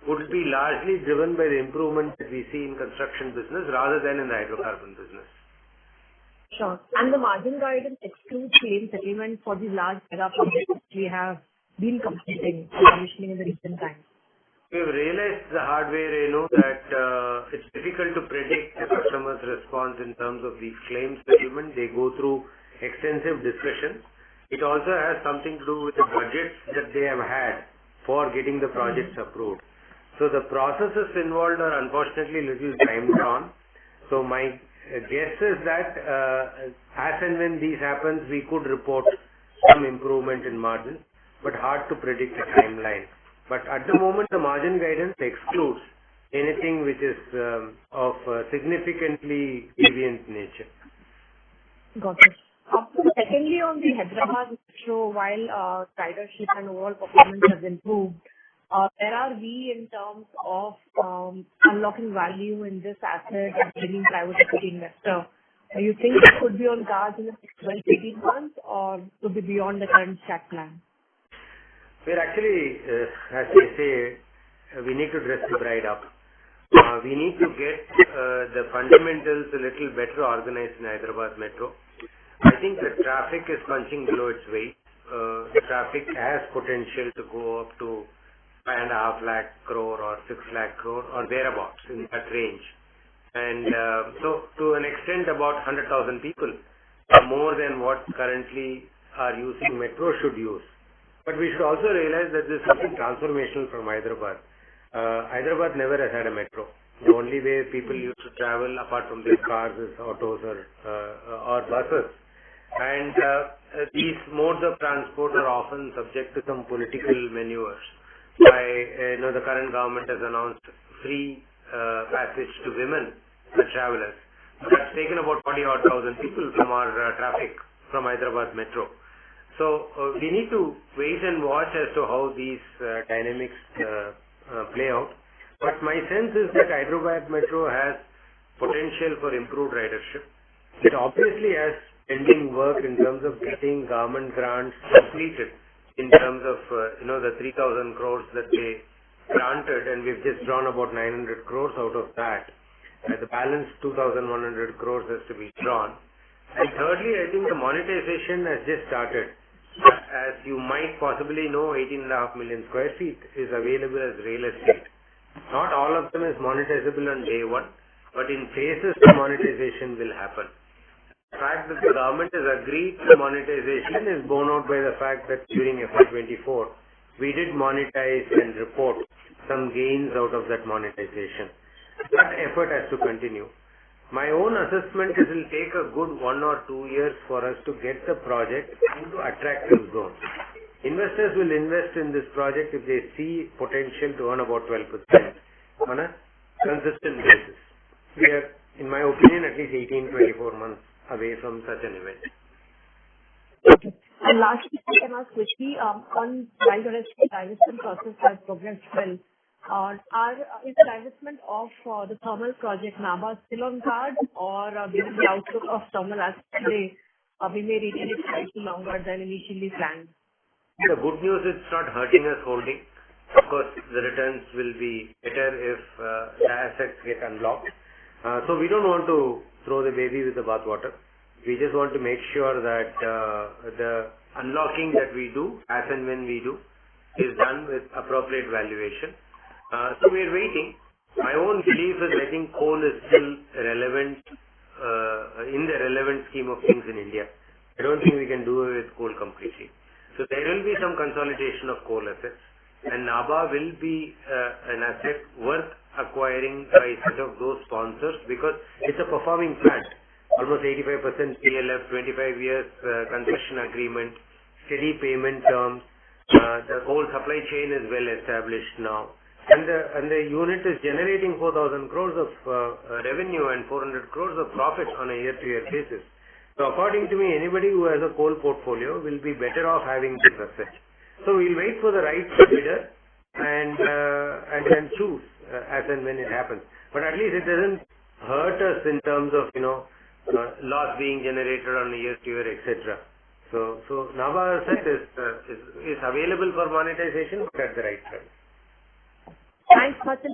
Speaker 4: would be largely driven by the improvement that we see in construction business rather than in the hydrocarbon business.
Speaker 5: Sure. And the margin guidance excludes claim settlement for the large mega projects we have been completing and commissioning in the recent times.
Speaker 4: We have realized the hard way, Renu, that it's difficult to predict the customer's response in terms of these claims settlement. They go through extensive discussions. It also has something to do with the budgets that they have had for getting the projects approved. So the processes involved are unfortunately little time drawn. So my guess is that as and when these happens, we could report some improvement in margin, but hard to predict a timeline. But at the moment, the margin guidance excludes anything which is of significantly deviant nature.
Speaker 5: Got it. Secondly, on the Hyderabad metro, while ridership and overall performance has improved, where are we in terms of unlocking value in this asset and bringing private equity investor? Do you think it could be on cards in the next 12 to 18 months or could be beyond the current strat plan?
Speaker 4: We're actually, as they say, we need to dress the bride up. We need to get the fundamentals a little better organized in Hyderabad metro. I think the traffic is punching below its weight. The traffic has potential to go up to 5.5 lakh crore or 6 lakh crore or thereabouts in that range. And so to an extent about 100,000 people, more than what currently are using metro should use. But we should also realize that this is something transformational from Hyderabad. Hyderabad never has had a metro. The only way people used to travel apart from their cars is autos or buses. And these modes of transport are often subject to some political maneuvers. The current government has announced free passage to women travelers. That's taken about 40,000 people from our traffic from Hyderabad metro. So we need to wait and watch as to how these dynamics play out. But my sense is that Hyderabad metro has potential for improved ridership. It obviously has pending work in terms of getting government grants completed in terms of, the 3,000 crores that they granted, and we've just drawn about 900 crores out of that. The balance 2,100 crores has to be drawn. And thirdly, I think the monetization has just started. As you might possibly know, 18.5 million square feet is available as real estate. Not all of them is monetizable on day one, but in phases the monetization will happen. The fact that the government has agreed to monetization is borne out by the fact that during FY24, we did monetize and report some gains out of that monetization. That effort has to continue. My own assessment is it will take a good 1 or 2 years for us to get the project into attractive zones. Investors will invest in this project if they see potential to earn about 12% on a consistent basis. We are, in my opinion, at least 18-24 months away from such an event.
Speaker 5: Okay. And lastly, I can ask quickly, on while the divestment process has progressed well, is the divestment of the thermal project Nabha still on card, or given the outlook of thermal as today, we may retain it slightly longer than initially planned?
Speaker 4: The good news is it's not hurting us holding. Of course, the returns will be better if the assets get unlocked. So we don't want to throw the baby with the bathwater. We just want to make sure that the unlocking that we do, as and when we do, is done with appropriate valuation. So we are waiting. My own belief is I think coal is still relevant in the relevant scheme of things in India. I don't think we can do away with coal completely. So there will be some consolidation of coal assets, and Nabha will be an asset worth acquiring by such of those sponsors because it's a performing plant. Almost 85% PLF, 25 years concession agreement, steady payment terms. The whole supply chain is well established now. And the unit is generating 4,000 crores of revenue and 400 crores of profit on a year-to-year basis. So according to me, anybody who has a coal portfolio will be better off having this asset. So we'll wait for the right bidder and then choose as and when it happens. But at least it doesn't hurt us in terms of loss being generated on a year-to-year, etc. So Nabha asset is available for monetization, but at the right price.
Speaker 5: Thanks much. Thank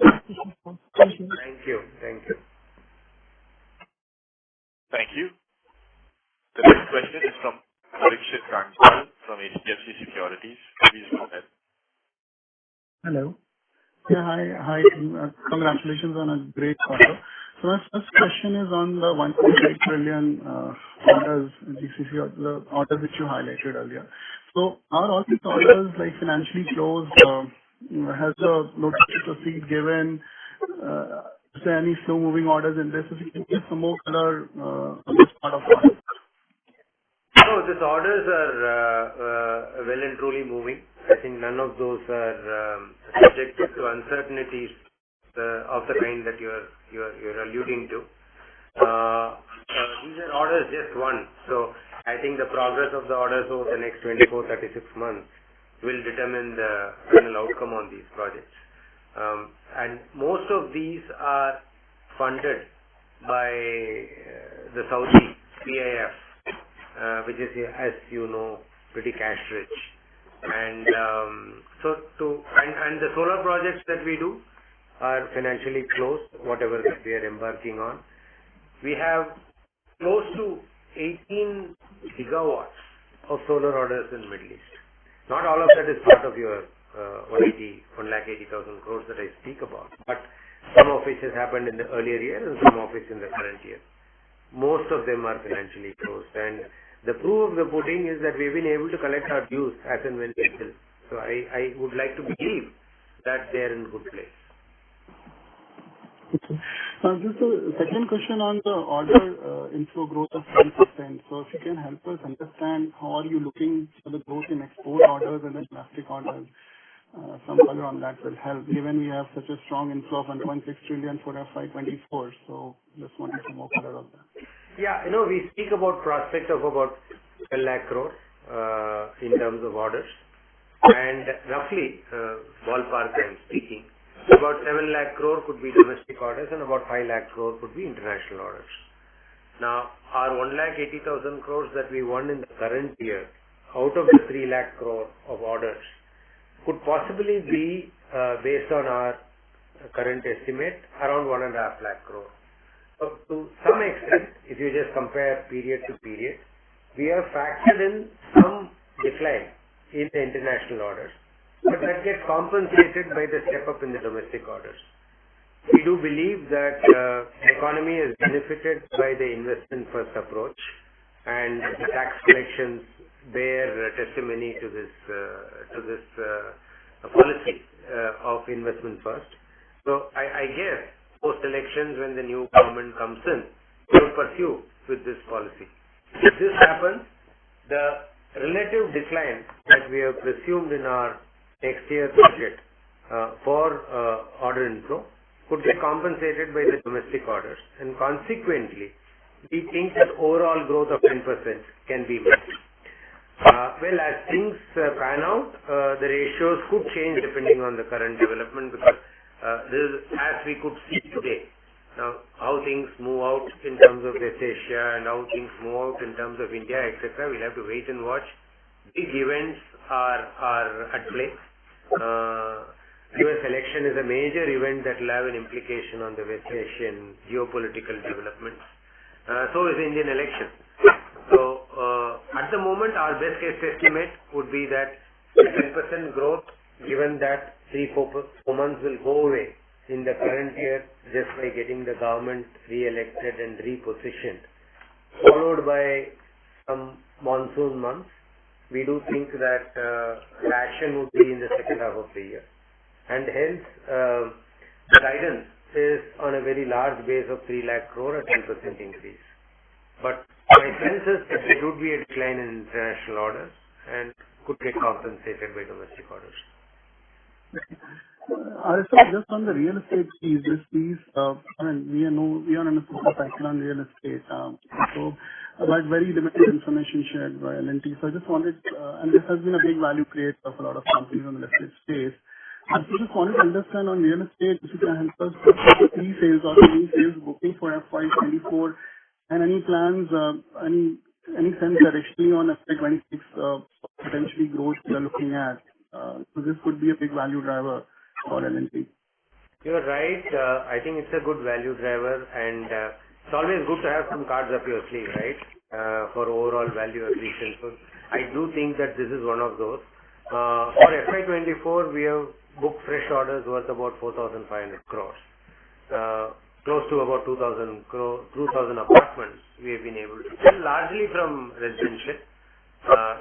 Speaker 5: you.
Speaker 4: Thank you. Thank you.
Speaker 1: Thank you. The next question is from Parikshit Kandpal from HDFC Securities. Please go ahead.
Speaker 6: Hello. Yeah, hi. Congratulations on a great quarter. So my first question is on the 1.8 trillion orders, GCC, the orders which you highlighted earlier. So are all these orders financially closed? Has the notice to proceed given? Is there any slow-moving orders in this? If you can give some more color on this part of it.
Speaker 4: No, these orders are well and truly moving. I think none of those are subjected to uncertainties of the kind that you're alluding to. These are orders just won. So I think the progress of the orders over the next 24-36 months will determine the final outcome on these projects. And most of these are funded by the Saudi PIF, which is, as you know, pretty cash rich. And and the solar projects that we do are financially closed, whatever that we are embarking on. We have close to 18 gigawatts of solar orders in Middle East. Not all of that is part of your 1,80,000 crores that I speak about, but some of which has happened in the earlier year and some of which in the current year. Most of them are financially closed, and the proof of the pudding is that we've been able to collect our dues as and when we will. So I would like to believe that they are in good place.
Speaker 6: Okay. Just a second question on the order inflow growth of 10%. So if you can help us understand how are you looking for the growth in export orders and then domestic orders, some color on that will help, given we have such a strong inflow of 1.6 trillion for FY24. So just wanted some more color on that.
Speaker 4: Yeah, we speak about prospect of about 12 lakh crore in terms of orders, and roughly, ballpark I'm speaking, about 7 lakh crore could be domestic orders and about 5 lakh crore could be international orders. Now, our 1,80,000 crores that we won in the current year out of the 3 lakh crore of orders could possibly be, based on our current estimate, around 1.5 lakh crore. So to some extent, if you just compare period to period, we have factored in some decline in the international orders, but that gets compensated by the step up in the domestic orders. We do believe that the economy has benefited by the investment first approach, and the tax collections bear testimony to this policy of investment first. So I guess post-elections, when the new government comes in, they will pursue with this policy. If this happens, the relative decline that we have presumed in our next year's budget for order inflow could be compensated by the domestic orders, and consequently, we think that overall growth of 10% can be met. Well, as things pan out, the ratios could change depending on the current development, because this is as we could see today. Now, how things move out in terms of West Asia and how things move out in terms of India, etc., we'll have to wait and watch. Big events are at play. US election is a major event that will have an implication on the West Asian geopolitical developments. So is the Indian election. So at the moment, our best case estimate would be that 10% growth, given that 3-4 months will go away in the current year just by getting the government re-elected and repositioned, followed by some monsoon months. We do think that the action would be in the second half of the year. And hence, the guidance is on a very large base of 3 lakh crore, a 10% increase. But my sense is that there would be a decline in international orders and could get compensated by domestic orders.
Speaker 6: Also, just on the real estate piece, this piece, we are on a super cycle on real estate. So, but very limited information shared by L&T. So I just wanted, and this has been a big value creator of a lot of companies on the listed space. I just wanted to understand on real estate, if you can help us with the pre-sales or the new sales booking for FY24, and any plans, any sense directionally on FY26 potentially growth we are looking at. So this could be a big value driver for L&T.
Speaker 4: You're right. I think it's a good value driver, and it's always good to have some cards up your sleeve, right, for overall value accretion. So I do think that this is one of those. For FY24, we have booked fresh orders worth about 4,500 crores. Close to about 2,000 apartments we have been able to sell, largely from residential,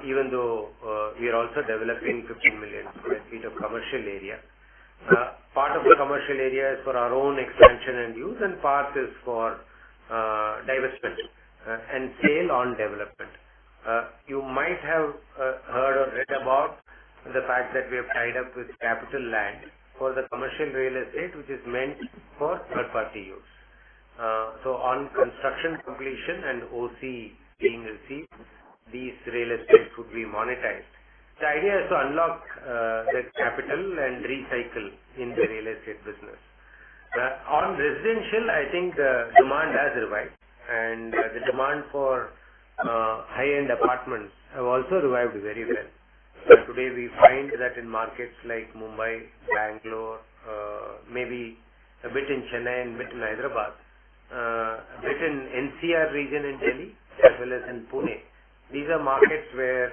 Speaker 4: even though we are also developing 15 million square feet of commercial area. Part of the commercial area is for our own expansion and use, and part is for divestment and sale on development. You might have heard or read about the fact that we have tied up with Capital Land for the commercial real estate, which is meant for third-party use. So on construction completion and OC being received, these real estates would be monetized. The idea is to unlock the capital and recycle in the real estate business. On residential, I think the demand has revived, and the demand for high-end apartments have also revived very well. Today we find that in markets like Mumbai, Bangalore, maybe a bit in Chennai and a bit in Hyderabad, a bit in NCR region in Delhi, as well as in Pune. These are markets where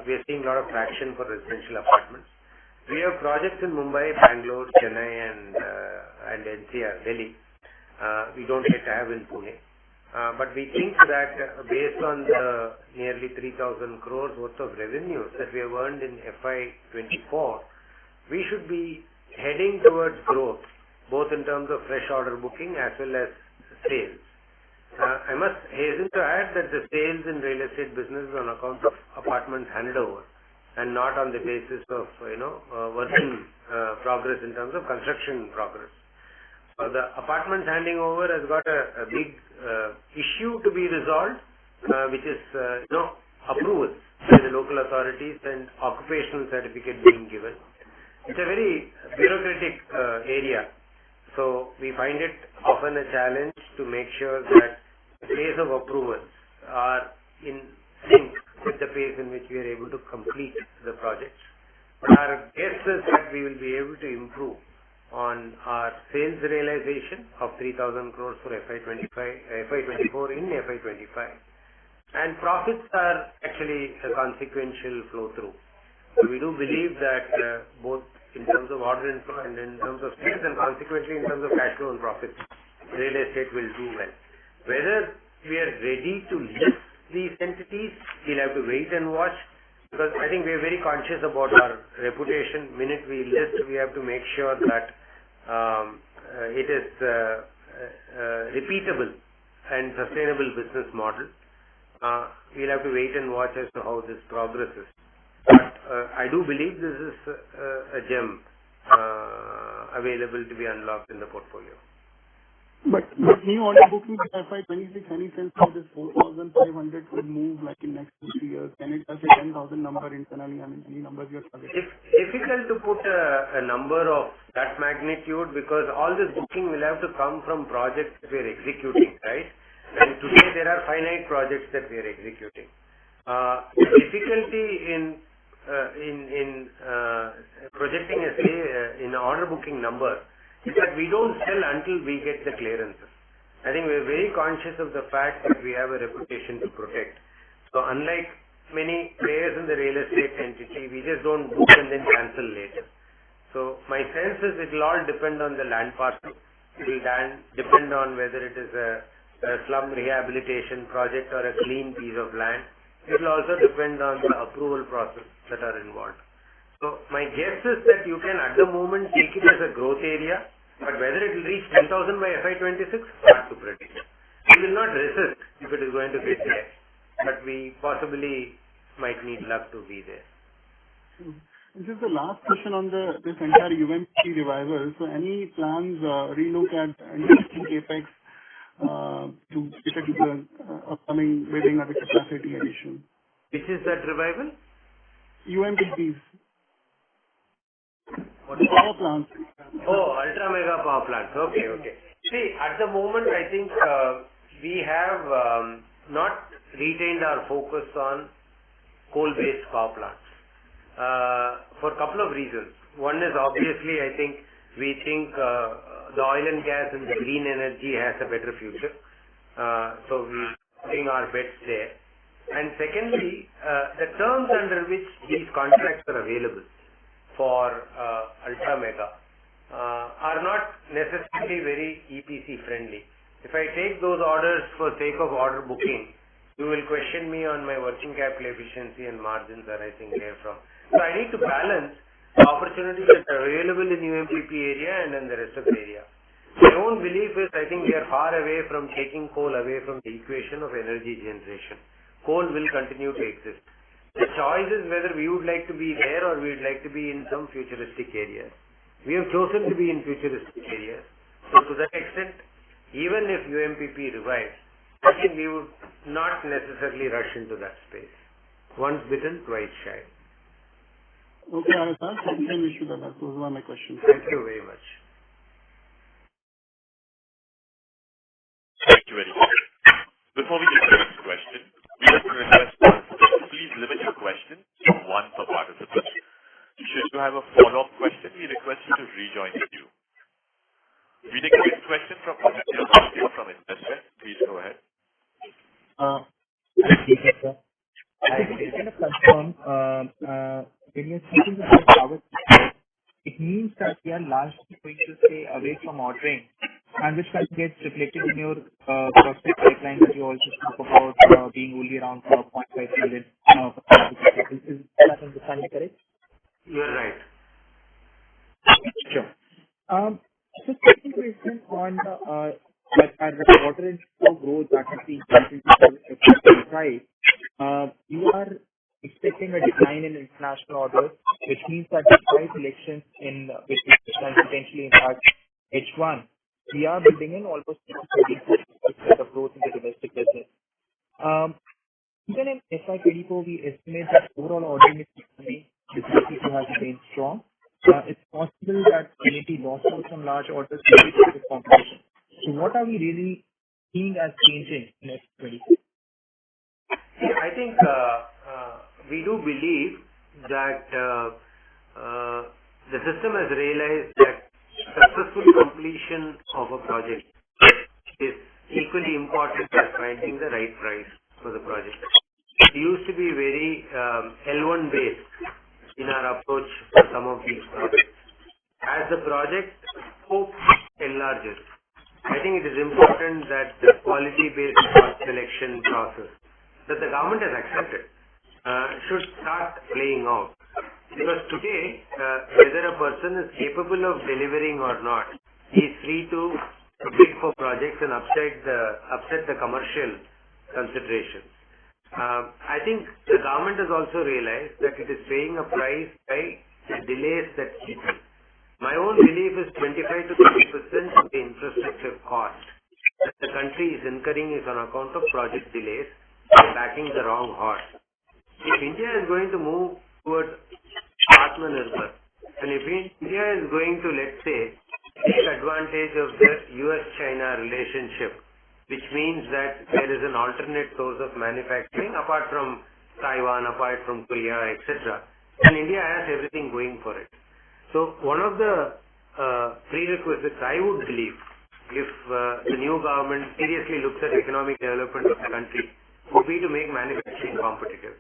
Speaker 4: we are seeing a lot of traction for residential apartments. We have projects in Mumbai, Bangalore, Chennai and NCR, Delhi. We don't yet have in Pune. But we think that based on the nearly 3,000 crores worth of revenues that we have earned in FY24, we should be heading towards growth, both in terms of fresh order booking as well as sales. I must hasten to add that the sales in real estate business is on account of apartments handed over and not on the basis of, working progress in terms of construction progress. So the apartments handing over has got a big issue to be resolved, which is approvals by the local authorities and occupational certificate being given. It's a very bureaucratic area, so we find it often a challenge to make sure that the pace of approvals are in sync with the pace in which we are able to complete the projects. Our guess is that we will be able to improve on our sales realization of 3,000 crores for FY24 in FY25. And profits are actually a consequential flow through. So we do believe that both in terms of order inflow and in terms of sales and consequently in terms of cash flow and profits, real estate will do well. Whether we are ready to list these entities, we'll have to wait and watch, because I think we are very conscious about our reputation. Minute we list, we have to make sure that it is repeatable and sustainable business model. We'll have to wait and watch as to how this progresses. But I do believe this is a gem available to be unlocked in the portfolio.
Speaker 6: But new order booking with FY26, any sense how this 4,500 could move like in next 2 years? Can it touch a 10,000 number internally? I mean, any numbers you're targeting?
Speaker 4: It's difficult to put a number of that magnitude, because all this booking will have to come from projects that we are executing, right? And today there are finite projects that we are executing. The difficulty in projecting in order booking number is that we don't sell until we get the clearances. I think we're very conscious of the fact that we have a reputation to protect. So unlike many players in the real estate entity, we just don't book and then cancel later. So my sense is it will all depend on the land parcel. It will depend on whether it is a slum rehabilitation project or a clean piece of land. It will also depend on the approval process that are involved. So my guess is that you can at the moment take it as a growth area, but whether it will reach 10,000 by FY26, hard to predict. We will not resist if it is going to get there, but we possibly might need luck to be there.
Speaker 6: This is the last question on this entire UMP revival. So any plans relook at investing capex to cater to the upcoming bidding or the capacity addition?
Speaker 4: Which is that revival?
Speaker 6: UMPs.
Speaker 4: Power plants. Oh, ultra mega power plants. Okay. See, at the moment, I think we have not retained our focus on coal-based power plants for a couple of reasons. One is obviously, I think we think the oil and gas and the green energy has a better future. So we're putting our bets there. And secondly, the terms under which these contracts are available for ultra mega are not necessarily very EPC friendly. If I take those orders for sake of order booking, you will question me on my working capital efficiency and margins arising therefrom. So I need to balance the opportunities that are available in UMPP area and in the rest of the area. My own belief is I think we are far away from taking coal away from the equation of energy generation. Coal will continue to exist. The choice is whether we would like to be there or we would like to be in some futuristic areas. We have chosen to be in futuristic areas. So to that extent, even if UMPP revives, I think we would not necessarily rush into that space. Once bitten, twice shy.
Speaker 6: Okay, Arasar, thank you and wish you the best. Those were my questions.
Speaker 4: Thank you very much.
Speaker 1: Thank you very much. Before we take the next question, we have to request participants to please limit your question to one per participant. Should you have a follow-up question, we request you to rejoin the queue. We take the next question from Investment. Please go ahead.
Speaker 7: I kind of confirm when you're speaking about power, it means that we are largely going to stay away from ordering, and which can get reflected in your prospect pipeline that you also spoke about being only around 0.5 trillion. Is that understanding correct?
Speaker 4: You are right.
Speaker 7: Sure. So second question on the order inflow growth that has been increasing you are expecting a decline in international orders, which means that despite elections which can potentially impact H1, we are building in almost 30% of growth in the domestic business. Even in FY24, we estimate that overall ordering is to have remained strong. It's possible that NAT lost out some large orders due to this competition. So what are we really seeing as changing in FY24?
Speaker 4: I think we do believe that the system has realized that successful completion of a project is equally important as finding the right price for the project. It used to be very L1 based in our approach for some of these projects. As the project scope enlarges, I think it is important that the quality-based cost selection process that the government has accepted should start playing out. Because today, whether a person is capable of delivering or not, he is free to bid for projects and upset the commercial considerations. I think the government has also realized that it is paying a price by the delays that happen. My own belief is 25 to 30% of the infrastructure cost that the country is incurring is on account of project delays and backing the wrong horse. If India is going to move towards Atmanirbhar, and if India is going to, let's say, take advantage of the US-China relationship, which means that there is an alternate source of manufacturing apart from Taiwan, apart from Korea, etc., and India has everything going for it. So one of the prerequisites I would believe, if the new government seriously looks at economic development of the country, would be to make manufacturing competitive.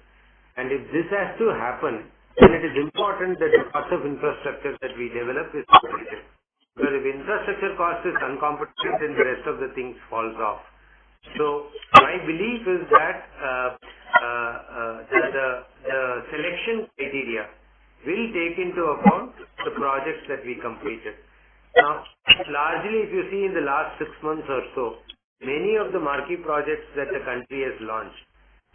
Speaker 4: And if this has to happen, then it is important that the cost of infrastructure that we develop is competitive. Because if infrastructure cost is uncompetitive, then the rest of the things falls off. So my belief is that the selection criteria will take into account the projects that we completed. Now, largely if you see in the last 6 months or so, many of the marquee projects that the country has launched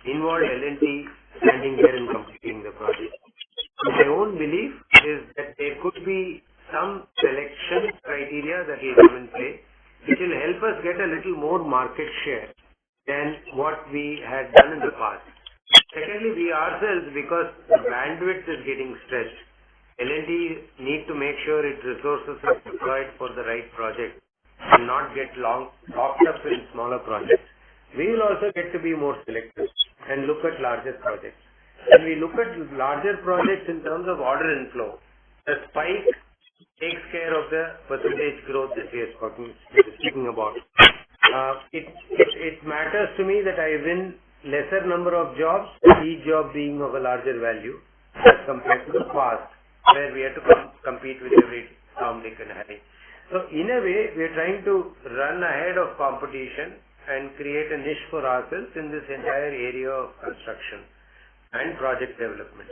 Speaker 4: involved L&T standing there and completing the project. My own belief is that there could be some selection criteria that will come in play, which will help us get a little more market share than what we had done in the past. Secondly, we ourselves, because the bandwidth is getting stretched, L&T need to make sure its resources are deployed for the right project and not get locked up in smaller projects. We will also get to be more selective and look at larger projects. When we look at larger projects in terms of order inflow, the spike takes care of the percentage growth that we are speaking about. It matters to me that I win lesser number of jobs, each job being of a larger value as compared to the past, where we had to compete with every Tom, Dick and Harry. So in a way, we are trying to run ahead of competition and create a niche for ourselves in this entire area of construction and project development.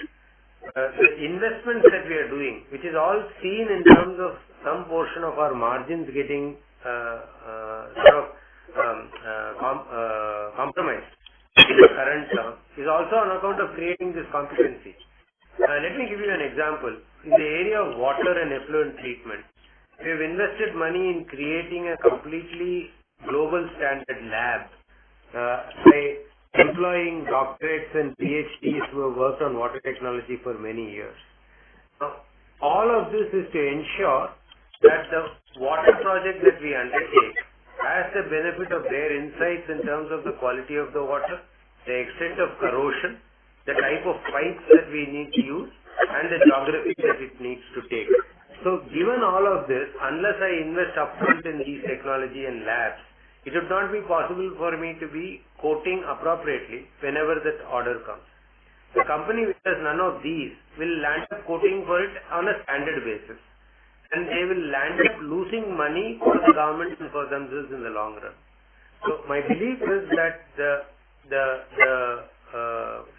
Speaker 4: The investments that we are doing, which is all seen in terms of some portion of our margins getting compromised in the current term, is also on account of creating this competency. Let me give you an example. In the area of water and effluent treatment, we have invested money in creating a completely global standard lab by employing doctorates and PhDs who have worked on water technology for many years. Now, all of this is to ensure that the water project that we undertake has the benefit of their insights in terms of the quality of the water, the extent of corrosion, the type of pipes that we need to use, and the geography that it needs to take. So given all of this, unless I invest upfront in these technology and labs, it would not be possible for me to be quoting appropriately whenever that order comes. The company which has none of these will land up quoting for it on a standard basis, and they will land up losing money for the government and for themselves in the long run. So my belief is that the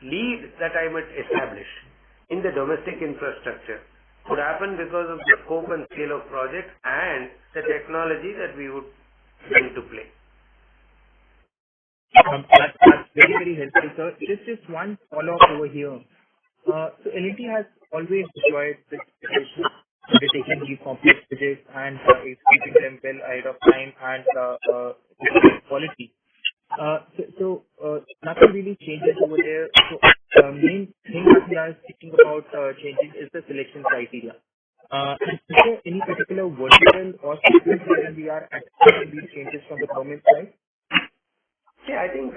Speaker 4: lead that I might establish in the domestic infrastructure would happen because of the scope and scale of projects and the technology that we would bring to play.
Speaker 7: That's very, very helpful, sir. Just one follow-up over here. So L&T has always enjoyed this situation, undertaking these complex projects and executing them well ahead of time and quality. So nothing really changes over there. So main thing that we are speaking about changing is the selection criteria. Is there any particular vertical or segment where we are accepting these changes from the government side?
Speaker 4: Yeah, I think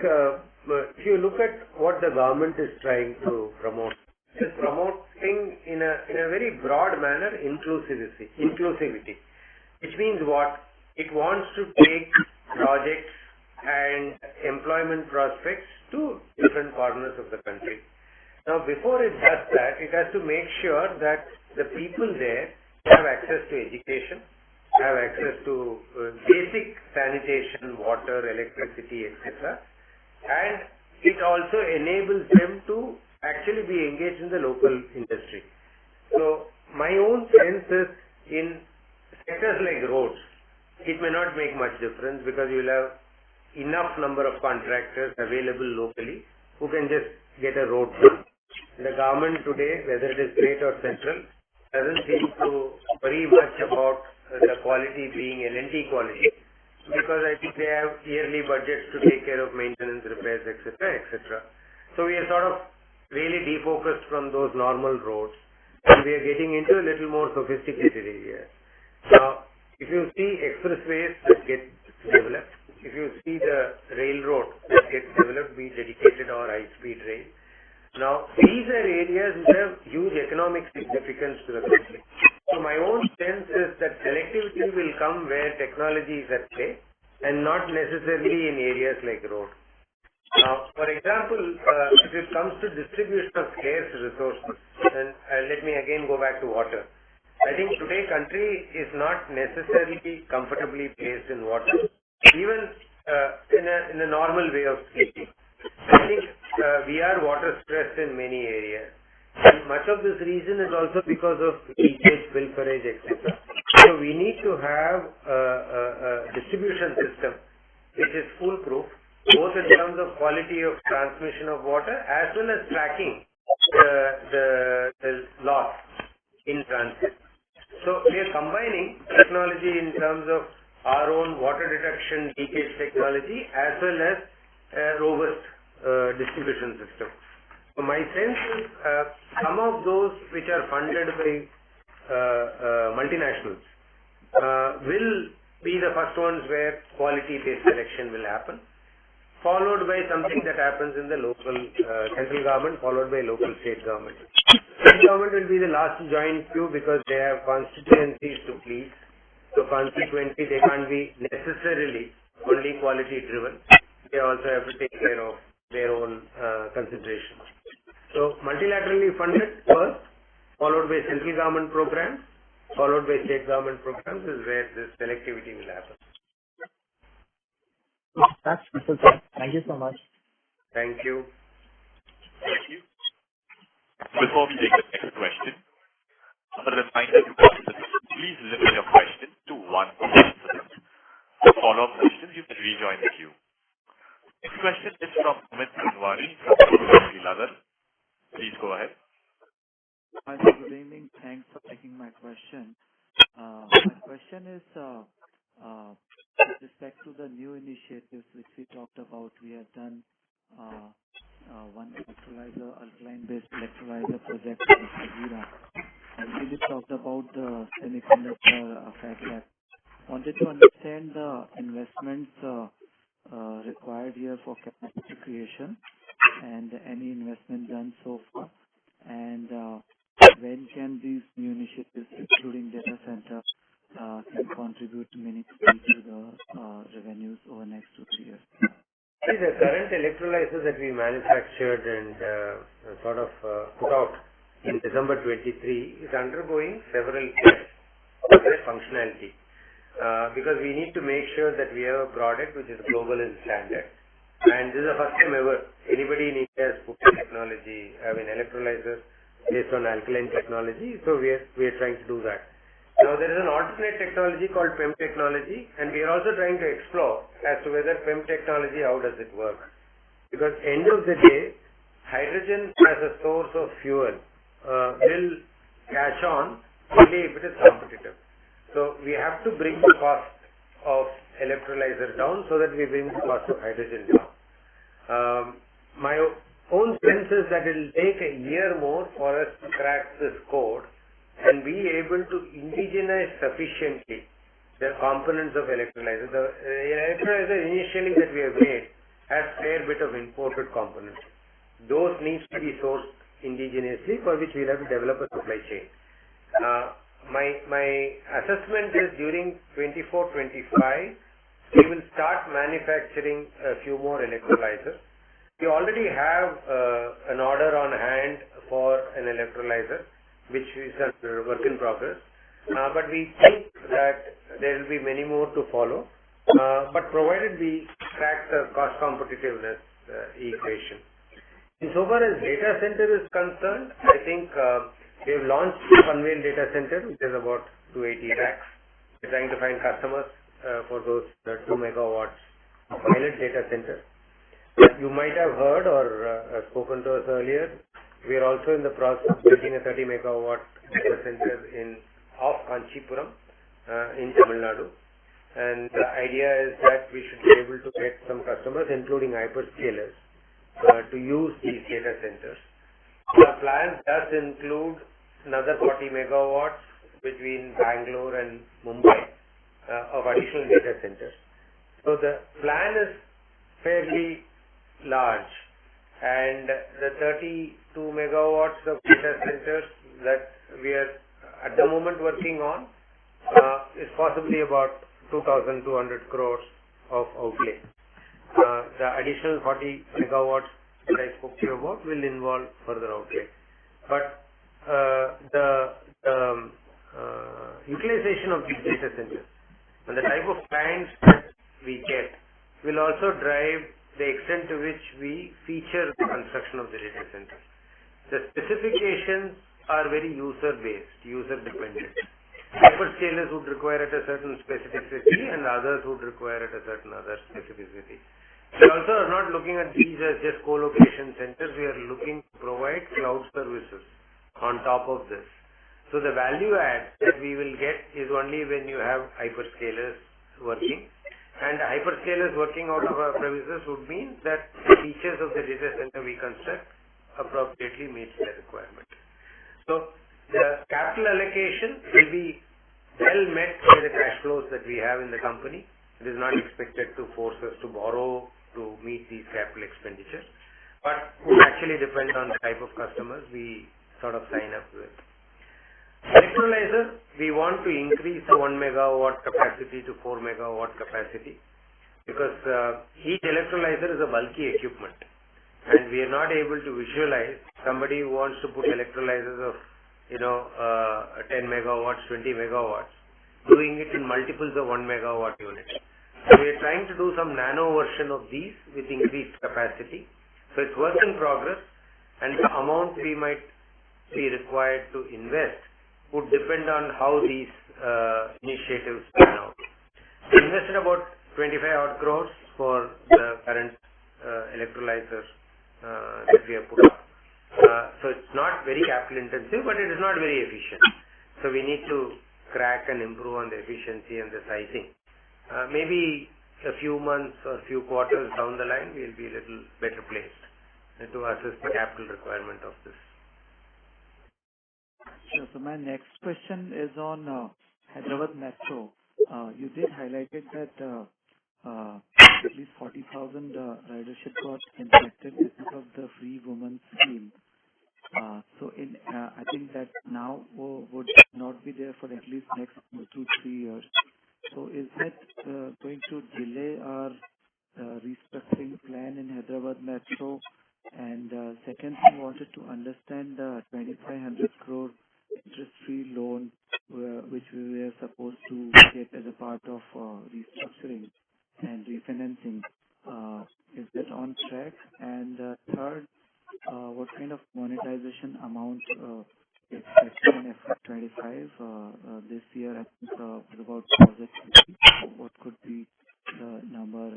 Speaker 4: if you look at what the government is trying to promote, it is promoting in a very broad manner inclusivity, which means what? It wants to take projects and employment prospects to different corners of the country. Now, before it does that, it has to make sure that the people there have access to education, have access to basic sanitation, water, electricity, etc. And it also enables them to actually be engaged in the local industry. So, my own sense is in sectors like roads, it may not make much difference because you will have enough number of contractors available locally who can just get a road done. The government today, whether it is state or central, doesn't seem to worry much about the quality being L&T quality, because I think they have yearly budgets to take care of maintenance, repairs, etc., etc. So we are sort of really defocused from those normal roads, and we are getting into a little more sophisticated areas. Now, if you see expressways that get developed, if you see the railroad that gets developed, be dedicated or high-speed rail, now these are areas which have huge economic significance to the country. So my own sense is that selectivity will come where technology is at play and not necessarily in areas like road. Now, for example, if it comes to distribution of scarce resources, and let me again go back to water. I think today country is not necessarily comfortably placed in water, even in a normal way of speaking. I think we are water stressed in many areas. And much of this reason is also because of leakage, pilferage, etc. So we need to have a distribution system which is foolproof, both in terms of quality of transmission of water as well as tracking the loss in transit. So we are combining technology in terms of our own water detection leakage technology as well as a robust distribution system. So my sense is some of those which are funded by multinationals will be the first ones where quality-based selection will happen, followed by something that happens in the local central government, followed by local state government. State government will be the last to join queue because they have constituencies to please. So consequently, they can't be necessarily only quality-driven. They also have to take care of their own considerations. So multilaterally funded first, followed by central government programs, followed by state government programs is where this selectivity will happen.
Speaker 7: That's wonderful, sir. Thank you so much.
Speaker 4: Thank you.
Speaker 1: Thank you. Before we take the next question, a reminder to participants, please limit your question to one participant. For follow-up questions, you can rejoin the queue. Next question is from Amit Anwari from Toubro Ltd. Please go ahead.
Speaker 8: Hi, sir. Good evening. Thanks for taking my question. My question is with respect to the new initiatives which we talked about. We have done one electrolyzer, alkaline-based electrolyzer project in Hazira. And we just talked about the semiconductor fab lab. Wanted to understand the investments required here for capacity creation and any investment done so far, and when can these new initiatives, including data center, can contribute meaningfully to the revenues over the next 2-3 years?
Speaker 4: See, the current electrolyzers that we manufactured and sort of put out in December 23 is undergoing several tests for their functionality. Because we need to make sure that we have a product which is global in standard. And this is the first time ever anybody in India has put technology, electrolyzers based on alkaline technology. So we are trying to do that. Now there is an alternate technology called PEM technology, and we are also trying to explore as to whether PEM technology, how does it work? Because end of the day, hydrogen as a source of fuel will catch on only if it is competitive. So we have to bring the cost of electrolyzer down so that we bring the cost of hydrogen down. My own sense is that it will take a year more for us to crack this code and be able to indigenize sufficiently the components of electrolyzer. The electrolyzer initially that we have made has fair bit of imported components. Those needs to be sourced indigenously, for which we'll have to develop a supply chain. My assessment is during 24-25, we will start manufacturing a few more electrolyzers. We already have an order on hand for an electrolyzer, which is a work in progress. But we think that there will be many more to follow. But provided we crack the cost competitiveness equation. Insofar as data center is concerned, I think we have launched Panvel data center, which is about 280 racks. We're trying to find customers for those 2 megawatts pilot data center. You might have heard or spoken to us earlier. We are also in the process of building a 30 megawatt data center off Kanchipuram in Tamil Nadu. And the idea is that we should be able to get some customers, including hyperscalers, to use these data centers. Our plan does include another 40 megawatts between Bangalore and Mumbai of additional data centers. So the plan is fairly large, and the 32 megawatts of data centers that we are at the moment working on is possibly about 2,200 crores of outlay. The additional 40 megawatts that I spoke to you about will involve further outlay. But the utilization of these data centers and the type of clients that we get will also drive the extent to which we feature the construction of the data center. The specifications are very user-based, user-dependent. Hyperscalers would require at a certain specificity and others would require at a certain other specificity. We also are not looking at these as just co-location centers. We are looking to provide cloud services on top of this. So the value add that we will get is only when you have hyperscalers working. And hyperscalers working out of our premises would mean that the features of the data center we construct appropriately meets their requirement. So the capital allocation will be well met by the cash flows that we have in the company. It is not expected to force us to borrow to meet these capital expenditures, but would actually depend on the type of customers we sort of sign up with. Electrolyzer, we want to increase the 1 megawatt capacity to 4 megawatt capacity because each electrolyzer is a bulky equipment and we are not able to visualize somebody who wants to put electrolyzers of 10 megawatts, 20 megawatts, doing it in multiples of 1 megawatt unit. So we are trying to do some nano version of these with increased capacity. So it's work in progress, and the amount we might be required to invest would depend on how these initiatives pan out. We invested about 25 odd crores for the current electrolyzers that we have put up. So it's not very capital intensive, but it is not very efficient. So we need to crack and improve on the efficiency and the sizing. Maybe a few months or a few quarters down the line, we will be a little better placed to assess the capital requirement of this.
Speaker 8: Sure. So my next question is on Hyderabad Metro. You did highlight that at least 40,000 ridership got impacted because of the free women scheme. So I think that now would not be there for at least next 2 to 3 years. So is that going to delay our restructuring plan in Hyderabad Metro? And second thing, wanted to understand the 2,500 crore interest-free loan which we were supposed to get as a part of restructuring and refinancing. Is that on track? And third, what kind of monetization amount expected in FY25 this year? I think was about 1,050. What could be the number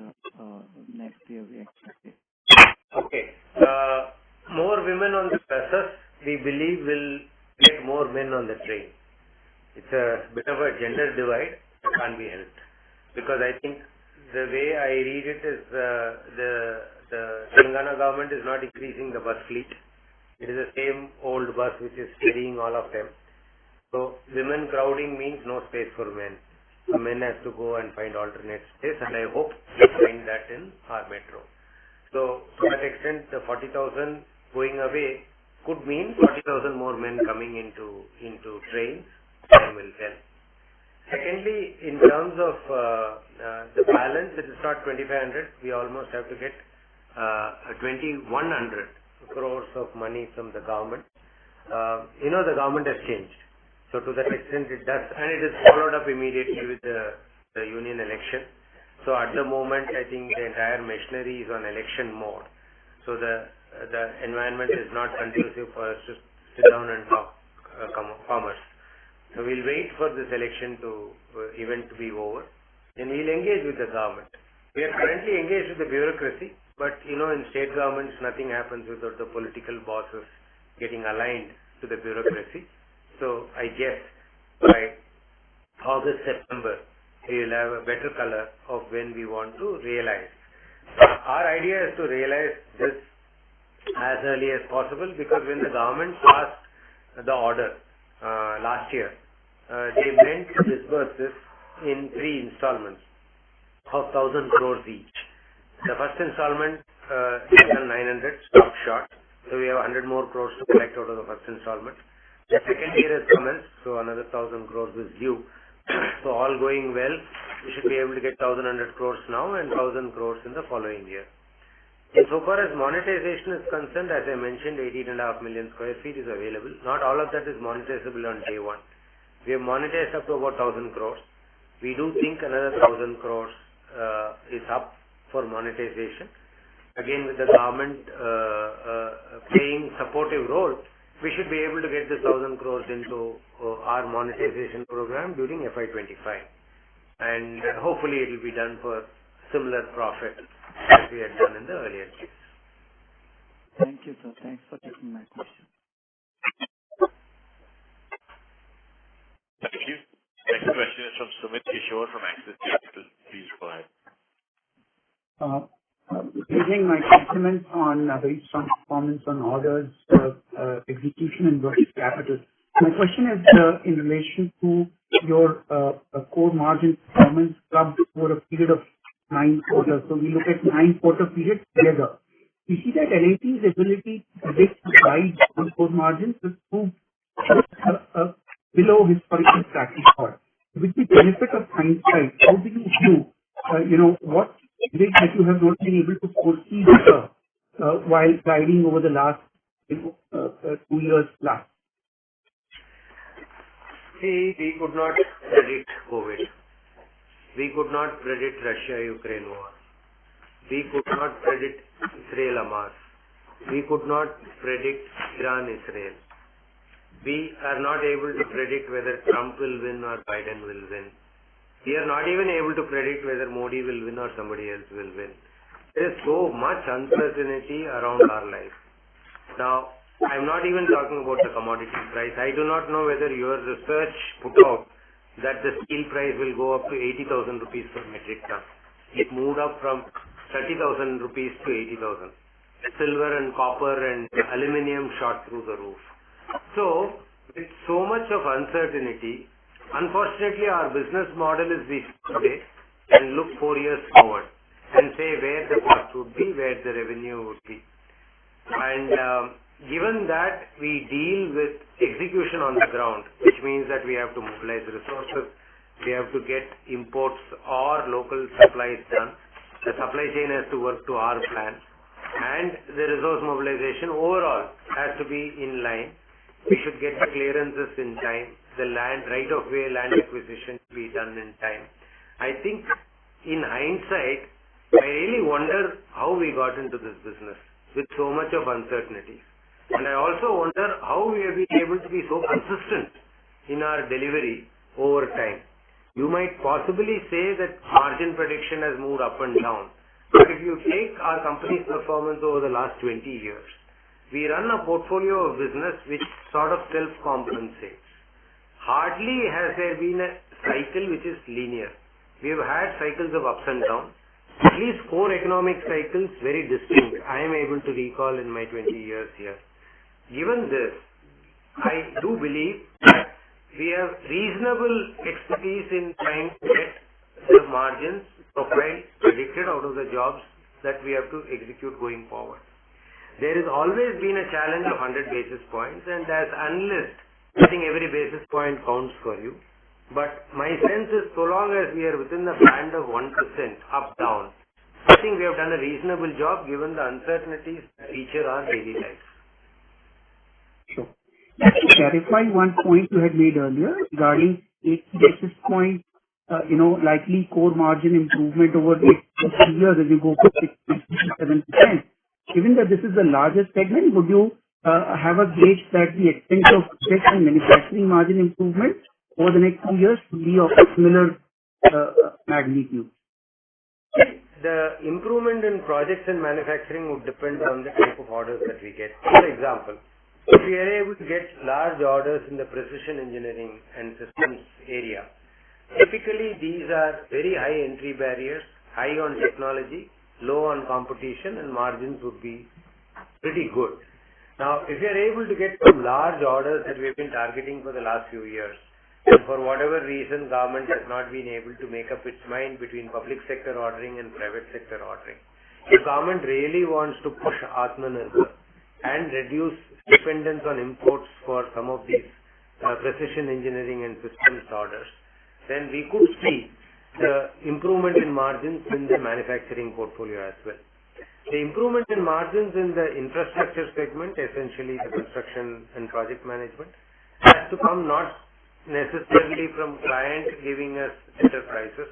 Speaker 8: next year we expect?
Speaker 4: Okay. More women on the buses, we believe, will get more men on the train. It's a bit of a gender divide. It can't be helped. Because I think the way I read it is the Telangana government is not increasing the bus fleet. It is the same old bus which is carrying all of them. So women crowding means no space for men. So men have to go and find alternate space, and I hope we find that in our metro. So to that extent, the 40,000 going away could mean 40,000 more men coming into trains. Time will tell. Secondly, in terms of the balance, it is not 2,500. We almost have to get 2,100 crores of money from the government. The government has changed. So to that extent it does, and it is followed up immediately with the union election. So at the moment, I think the entire machinery is on election mode. So the environment is not conducive for us to sit down and talk commerce. So we'll wait for this election event to be over, and we'll engage with the government. We are currently engaged with the bureaucracy, but in state governments, nothing happens without the political bosses getting aligned to the bureaucracy. So I guess by August, September, we will have a better color of when we want to realize. Our idea is to realize this as early as possible, because when the government passed the order last year, they meant to disburse this in 3 installments of 1,000 crores each. The first installment is 900, stopped short. So we have 100 more crores to collect out of the first installment. The second year has commenced, so another 1,000 crores is due. So all going well, we should be able to get 1,100 crores now and 1,000 crores in the following year. Insofar as monetization is concerned, as I mentioned, 18.5 million square feet is available. Not all of that is monetizable on day one. We have monetized up to about 1,000 crores. We do think another 1,000 crores is up for monetization. Again, with the government playing supportive role, we should be able to get the 1,000 crores into our monetization program during FY25. And hopefully it will be done for similar profit as we had done in the earlier case.
Speaker 8: Thank you, sir. Thanks for taking my question.
Speaker 1: Thank you. Next question is from Sumit Kishore from Axis Capital. Please go ahead.
Speaker 7: Using my compliments on very strong performance on orders, execution and working capital. My question is in relation to your core margin performance clubbed over a period of 9 quarters. So we look at 9-quarter period together. We see that LAT's ability to predict the guide on core margins is below historical track record. With the benefit of hindsight, how do you view, what is it that you have not been able to foresee better while guiding over the last 2 years plus?
Speaker 4: See, we could not predict COVID. We could not predict Russia-Ukraine war. We could not predict Israel-Hamas. We could not predict Iran-Israel. We are not able to predict whether Trump will win or Biden will win. We are not even able to predict whether Modi will win or somebody else will win. There is so much uncertainty around our life. Now, I am not even talking about the commodity price. I do not know whether your research put out that the steel price will go up to 80,000 rupees per metric ton. It moved up from 30,000 rupees to 80,000. Silver and copper and aluminium shot through the roof. So, with so much of uncertainty, unfortunately our business model is we today and look 4 years forward and say where the cost would be, where the revenue would be. And given that we deal with execution on the ground, which means that we have to mobilize resources, we have to get imports or local supplies done, the supply chain has to work to our plan, and the resource mobilization overall has to be in line. We should get the clearances in time, the right-of-way land acquisition to be done in time. I think in hindsight, I really wonder how we got into this business with so much of uncertainty. And I also wonder how we have been able to be so consistent in our delivery over time. You might possibly say that margin prediction has moved up and down. But if you take our company's performance over the last 20 years, we run a portfolio of business which sort of self-compensates. Hardly has there been a cycle which is linear. We have had cycles of ups and downs. At least 4 economic cycles, very distinct, I am able to recall in my 20 years here. Given this, I do believe that we have reasonable expertise in trying to get the margins profile predicted out of the jobs that we have to execute going forward. There has always been a challenge of 100 basis points, and as analysts, I think every basis point counts for you. But my sense is so long as we are within the band of 1% up down, I think we have done a reasonable job given the uncertainties that feature our daily lives.
Speaker 7: Sure. Just to clarify one point you had made earlier regarding 8 basis point, likely core margin improvement over the 2 years as you go from 6 to 7%. Given that this is the largest segment, would you have a gauge that the extent of tech and manufacturing margin improvement over the next 2 years will be of a similar magnitude?
Speaker 4: The improvement in projects and manufacturing would depend on the type of orders that we get. For example, if we are able to get large orders in the precision engineering and systems area, typically these are very high entry barriers, high on technology, low on competition, and margins would be pretty good. Now, if you are able to get some large orders that we have been targeting for the last few years, and for whatever reason government has not been able to make up its mind between public sector ordering and private sector ordering, if government really wants to push Atmanirbhar and reduce dependence on imports for some of these precision engineering and systems orders, then we could see the improvement in margins in the manufacturing portfolio as well. The improvement in margins in the infrastructure segment, essentially the construction and project management, has to come not necessarily from client giving us better prices,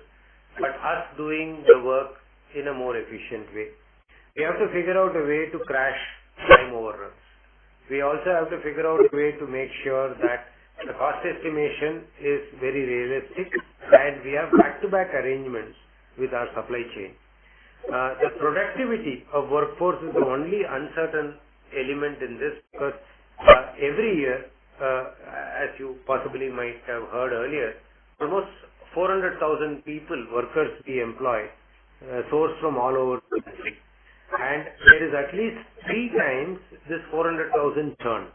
Speaker 4: but us doing the work in a more efficient way. We have to figure out a way to crash time overruns. We also have to figure out a way to make sure that the cost estimation is very realistic and we have back-to-back arrangements with our supply chain. The productivity of workforce is the only uncertain element in this because every year, as you possibly might have heard earlier, almost 400,000 people, workers we employ, sourced from all over the country. And there is at least 3 times this 400,000 churn.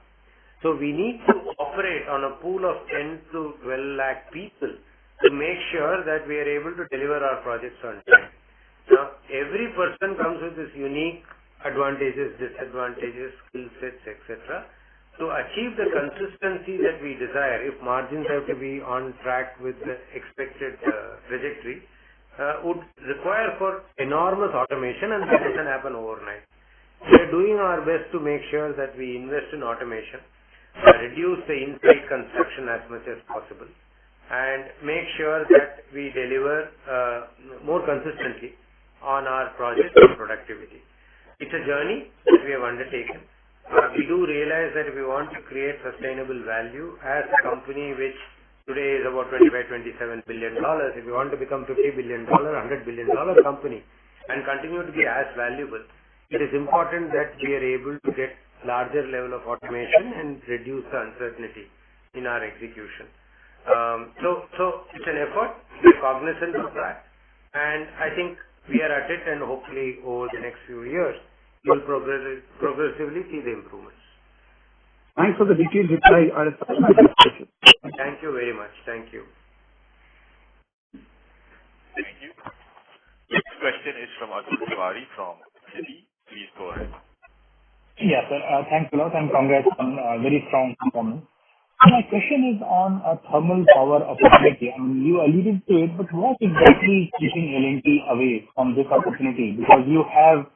Speaker 4: So we need to operate on a pool of 10 to 12 lakh people to make sure that we are able to deliver our projects on time. Now, every person comes with his unique advantages, disadvantages, skill sets, etc. To achieve the consistency that we desire, if margins have to be on track with the expected trajectory, would require for enormous automation, and that doesn't happen overnight. We are doing our best to make sure that we invest in automation, reduce the inside construction as much as possible, and make sure that we deliver more consistently on our project and productivity. It's a journey that we have undertaken. We do realize that if we want to create sustainable value as a company which today is about $25-27 billion, if we want to become $50 billion, $100 billion company and continue to be as valuable, it is important that we are able to get larger level of automation and reduce the uncertainty in our execution. So it's an effort. We are cognizant of that, and I think we are at it, and hopefully over the next few years you will progressively see the improvements.
Speaker 7: Thanks for the detailed reply.
Speaker 4: Thank you very much. Thank you.
Speaker 1: Thank you. Next question is from Atul Tiwari from Citi. Please go ahead.
Speaker 9: Yes, sir. Thanks a lot and congrats on a very strong performance. My question is on a thermal power opportunity. I mean, you alluded to it, but what exactly is keeping L&T away from this opportunity? Because you have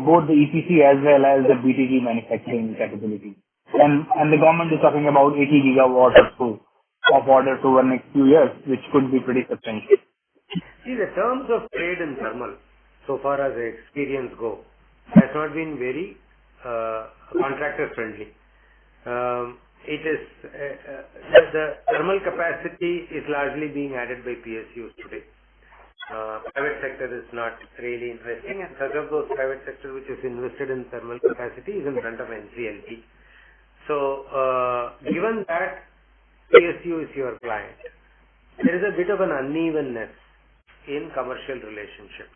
Speaker 9: both the EPC as well as the BTG manufacturing capability. And the government is talking about 80 gigawatts or so of orders over the next few years, which could be pretty substantial.
Speaker 4: See, the terms of trade in thermal, so far as the experience go, has not been very contractor friendly. It is the thermal capacity is largely being added by PSUs today. Private sector is not really investing, and such of those private sector which is invested in thermal capacity is in front of NCLT. So, given that PSU is your client, there is a bit of an unevenness in commercial relationship.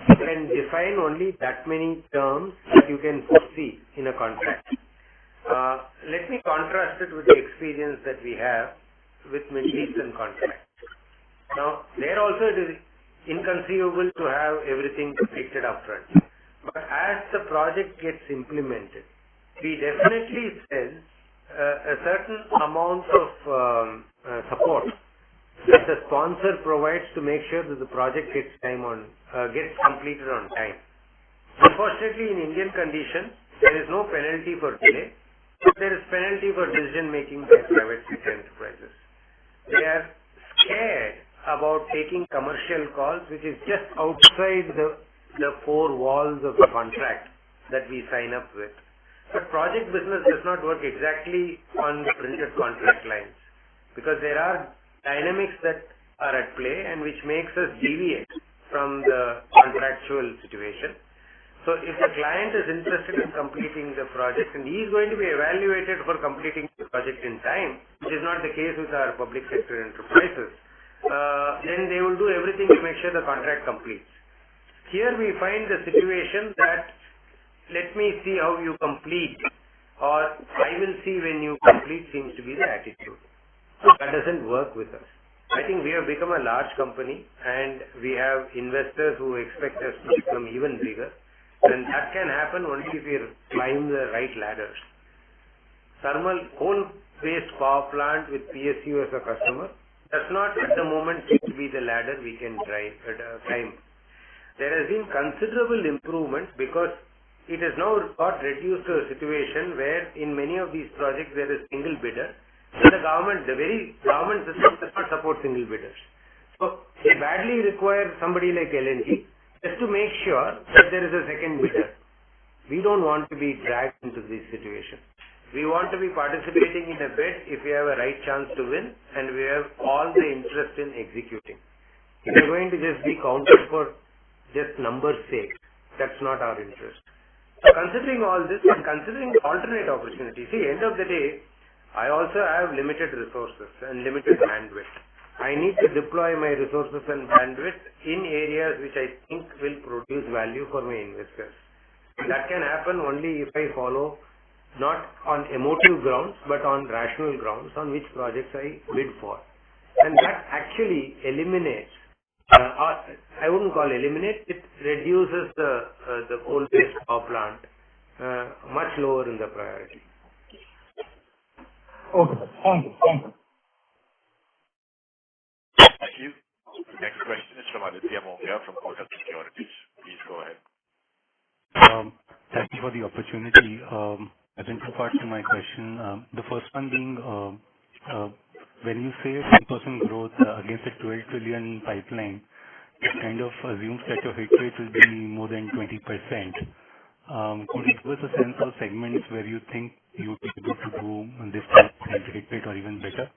Speaker 4: You can define only that many terms that you can foresee in a contract. Let me contrast it with the experience that we have with Middle Eastern contracts. Now, there also it is inconceivable to have everything predicted upfront. But as the project gets implemented, we definitely sense a certain amount of support that the sponsor provides to make sure that the project gets completed on time. Unfortunately, in Indian conditions, there is no penalty for delay, but there is penalty for decision making by private sector enterprises. They are scared about taking commercial calls, which is just outside the four walls of the contract that we sign up with. But project business does not work exactly on the printed contract lines, because there are dynamics that are at play and which makes us deviate from the contractual situation. So if the client is interested in completing the project and he is going to be evaluated for completing the project in time, which is not the case with our public sector enterprises, then they will do everything to make sure the contract completes. Here we find the situation that let me see how you complete, or I will see when you complete seems to be the attitude. That doesn't work with us. I think we have become a large company and we have investors who expect us to become even bigger, and that can happen only if we climb the right ladders. Thermal coal-based power plant with PSU as a customer does not at the moment seem to be the ladder we can climb. There has been considerable improvements because it has now got reduced to a situation where in many of these projects there is single bidder, and the very government system does not support single bidders. So they badly require somebody like L&T just to make sure that there is a second bidder. We don't want to be dragged into this situation. We want to be participating in a bid if we have a right chance to win and we have all the interest in executing. If we are going to just be counted for just numbers' sake, that's not our interest. So considering all this and considering the alternate opportunities, end of the day, I also have limited resources and limited bandwidth. I need to deploy my resources and bandwidth in areas which I think will produce value for my investors. That can happen only if I follow not on emotive grounds but on rational grounds on which projects I bid for. And that actually eliminates, I wouldn't call eliminate, it reduces the coal-based power plant much lower in the priority.
Speaker 9: Okay, thank you.
Speaker 1: Thank you. Next question is from Aditya Mongia from Kotak Securities. Please go ahead.
Speaker 10: Thank you for the opportunity. I think two parts to my question. The first one being, when you say 10% growth against a 12 trillion pipeline, it kind of assumes that your hit rate will be more than 20%. Could you give us a sense of segments where you think you would be able to do this type of hit rate or even better?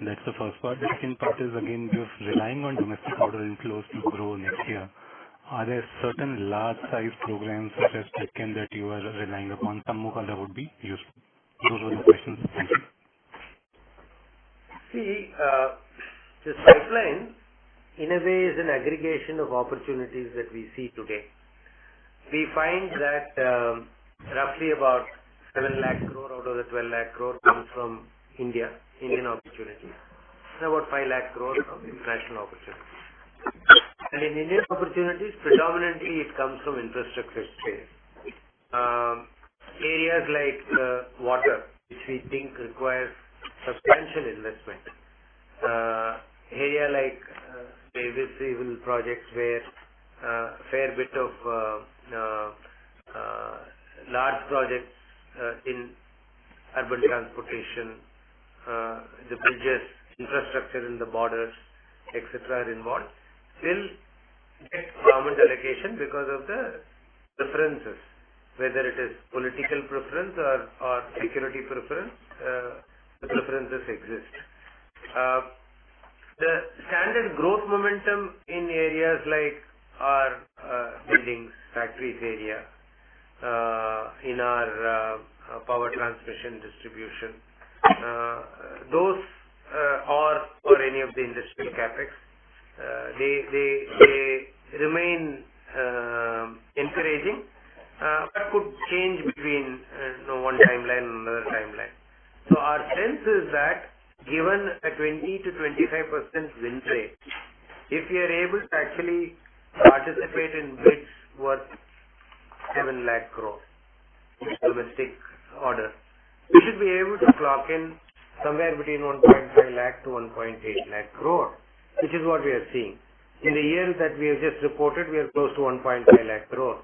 Speaker 10: That's the first part. The second part is, again, you're relying on domestic order inflows to grow next year. Are there certain large-sized programs such as Petchem that you are relying upon? Some more color would be useful. Those were the questions. Thank you.
Speaker 4: See, this pipeline, in a way, is an aggregation of opportunities that we see today. We find that roughly about 7 lakh crore out of the 12 lakh crore comes from Indian opportunities, and about 5 lakh crore from international opportunities. And in Indian opportunities, predominantly it comes from infrastructure space. Areas like water, which we think requires substantial investment. Area like Davis civil projects where fair bit of large projects in urban transportation, the bridges, infrastructure in the borders, etc. are involved, will get government allocation because of the preferences, whether it is political preference or security preference, the preferences exist. The standard growth momentum in areas like our buildings, factories area, in our power transmission distribution, those or any of the industrial capex, they remain encouraging, but could change between one timeline and another timeline. So our sense is that given a 20 to 25% win rate, If we are able to actually participate in bids worth 7 lakh crore domestic order, we should be able to clock in somewhere between 1.5 lakh to 1.8 lakh crore, which is what we are seeing. In the year that we have just reported, we are close to 1.5 lakh crore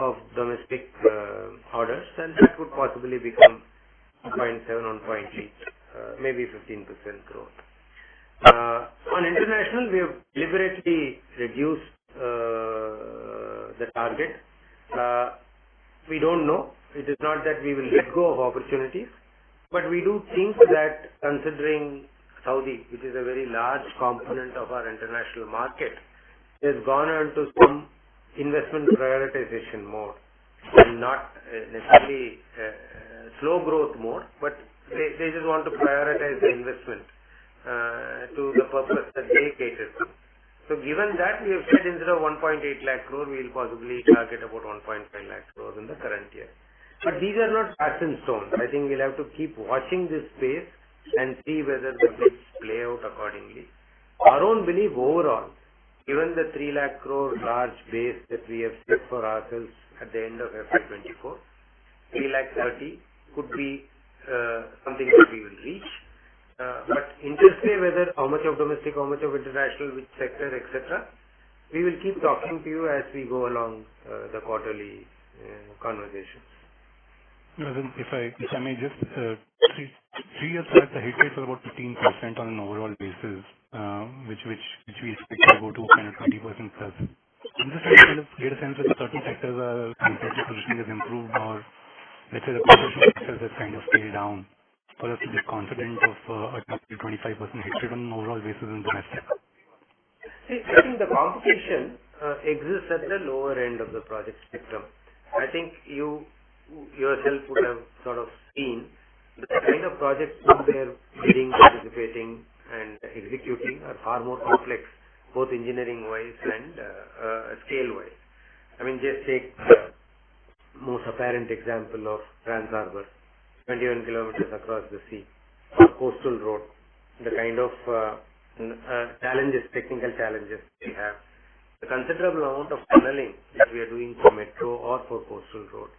Speaker 4: of domestic orders, and that would possibly become 1.7, 1.8, maybe 15% growth. On international, we have deliberately reduced the target. We don't know. It is not that we will let go of opportunities, but we do think that considering Saudi, which is a very large component of our international market, has gone on to some investment prioritization mode and not necessarily slow growth mode, but they just want to prioritize the investment to the purpose that they cater to. So given that, we have said instead of 1.8 lakh crore, we will possibly target about 1.5 lakh crore in the current year. But these are not cast in stone. I think we'll have to keep watching this space and see whether the bids play out accordingly. Our own belief overall, given the 3 lakh crore large base that we have set for ourselves at the end of FY24, 3 lakh 30 could be something that we will reach. But interplay whether how much of domestic, how much of international, which sector, etc., we will keep talking to you as we go along the quarterly conversations.
Speaker 10: If I may just, 3 years back, the hit rate was about 15% on an overall basis, which we expect to go to kind of 20% plus. I'm just trying to kind of get a sense that certain sectors are competitive positioning has improved, or let's say the competition sectors has kind of scaled down for us to be confident of a 25% hit rate on an overall basis in domestic.
Speaker 4: See, I think the competition exists at the lower end of the project spectrum. I think you yourself would have sort of seen the kind of projects that they are bidding, participating and executing are far more complex, both engineering-wise and scale-wise. I mean, just take the most apparent example of Trans Harbour, 21 kilometers across the sea, or coastal road, the kind of challenges, technical challenges we have, the considerable amount of tunneling that we are doing for metro or for coastal road.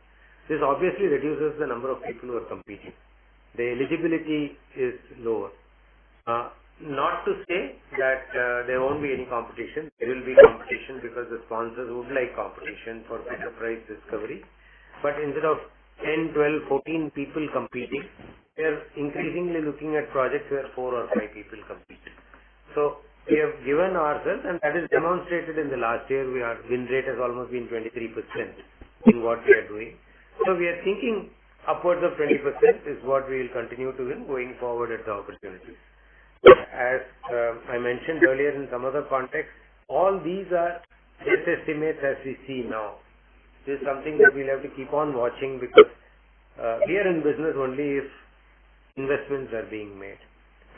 Speaker 4: This obviously reduces the number of people who are competing. The eligibility is lower. Not to say that there won't be any competition. There will be competition because the sponsors would like competition for better price discovery. But instead of 10, 12, 14 people competing, we are increasingly looking at projects where 4 or 5 people compete. So we have given ourselves, and that is demonstrated in the last year. Our win rate has almost been 23% in what we are doing. So we are thinking upwards of 20% is what we will continue to win going forward at the opportunities. As I mentioned earlier in some other context, all these are just estimates as we see now. This is something that we'll have to keep on watching because we are in business only if investments are being made.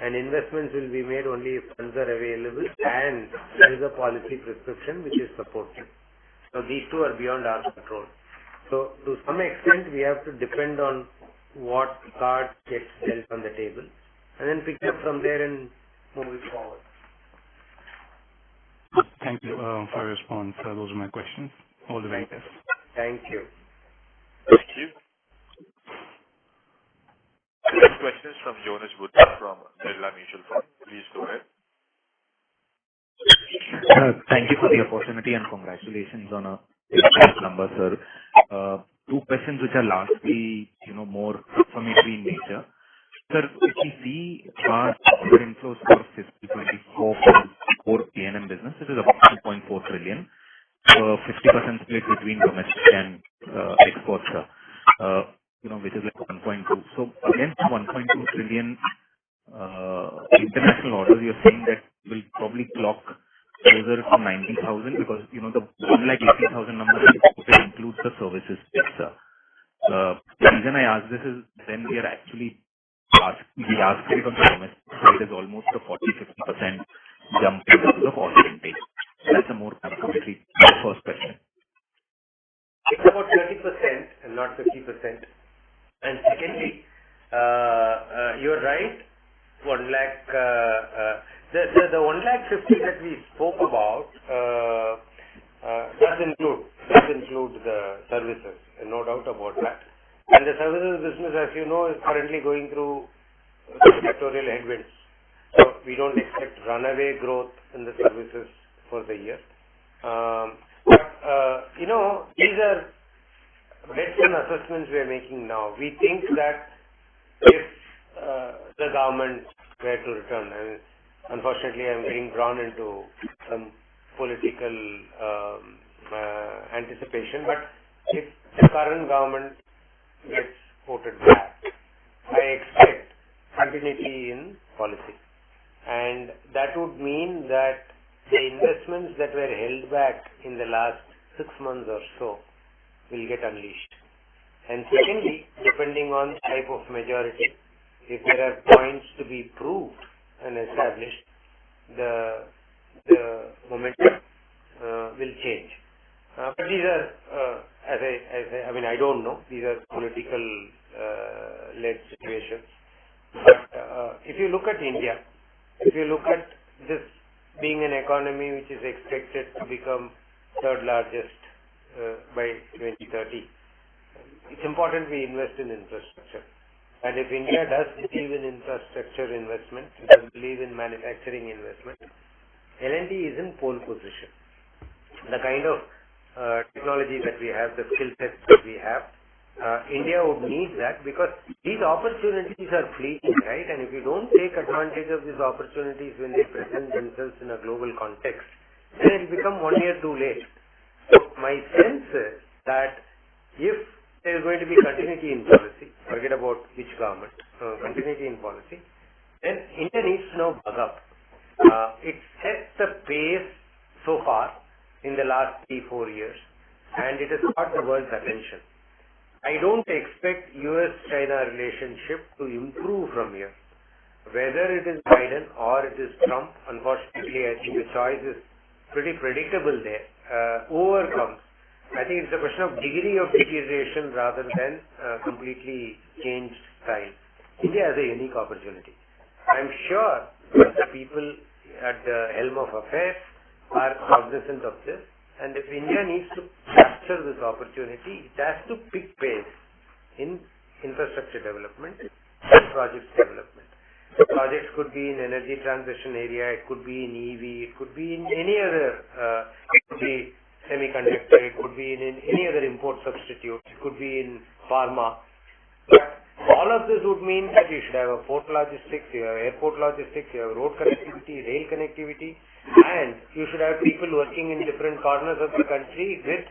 Speaker 4: And investments will be made only if funds are available and there is a policy prescription which is supportive. So these two are beyond our control. So to some extent, we have to depend on what card gets dealt on the table and then pick up from there and move it forward.
Speaker 10: Thank you for your response. Those are my questions. All the very best.
Speaker 4: Thank you.
Speaker 1: Thank you. The next question is from Jonas Buddha from Birla Mutual Fund. Please go ahead.
Speaker 11: Thank you for the opportunity and congratulations on a great number, sir. 2 questions which are largely, more confirmatory in nature. Sir, if we see our order inflows for fiscal 24 for P&M business, it is about 2.4 trillion, 50% split between domestic and exports, which is like 1.2. So against 1.2 trillion international orders, you're saying that will probably clock closer to 90,000 because, the 1,80,000 number includes the services sector. The reason I ask this is then we are actually the ask rate on the domestic side is almost a 40-50% jump in terms of order intake. That's a more confirmatory first question.
Speaker 4: It's about 30% and not 50%. And secondly, you're right. 1 lakh The 150 that we spoke about does include the services, no doubt about that. And the services business, as you know, is currently going through sectorial headwinds. So we don't expect runaway growth in the services for the year. These are bets and assessments we are making now. We think that if the government were to return, and unfortunately I'm getting drawn into some political anticipation, but if the current government gets voted back, I expect continuity in policy. And that would mean that the investments that were held back in the last 6 months or so will get unleashed. And secondly, depending on the type of majority, if there are points to be proved and established, the momentum will change. But these are, I don't know. These are political led situations. But if you look at India, if you look at this being an economy which is expected to become third largest by 2030, it's important we invest in infrastructure. And if India does believe in infrastructure investment, does believe in manufacturing investment, L&T is in pole position. The kind of technology that we have, the skill sets that we have, India would need that, because these opportunities are fleeting, right? And if you don't take advantage of these opportunities when they present themselves in a global context, then it will become 1 year too late. So my sense is that if there is going to be continuity in policy, forget about which government, continuity in policy, then India needs to now bug up. It set the pace so far in the last 3-4 years, and it has caught the world's attention. I don't expect US-China relationship to improve from here. Whether it is Biden or it is Trump, unfortunately, I think the choice is pretty predictable there. Overcomes. I think it's a question of degree of deterioration rather than completely changed style. India has a unique opportunity. I'm sure that the people at the helm of affairs are cognizant of this. And if India needs to capture this opportunity, it has to pick pace in infrastructure development and projects development. The projects could be in energy transition area, it could be in EV, it could be in any other, it could be semiconductor, it could be in any other import substitute, it could be in pharma. But all of this would mean that you should have a port logistics, you have airport logistics, you have road connectivity, rail connectivity, and you should have people working in different corners of the country with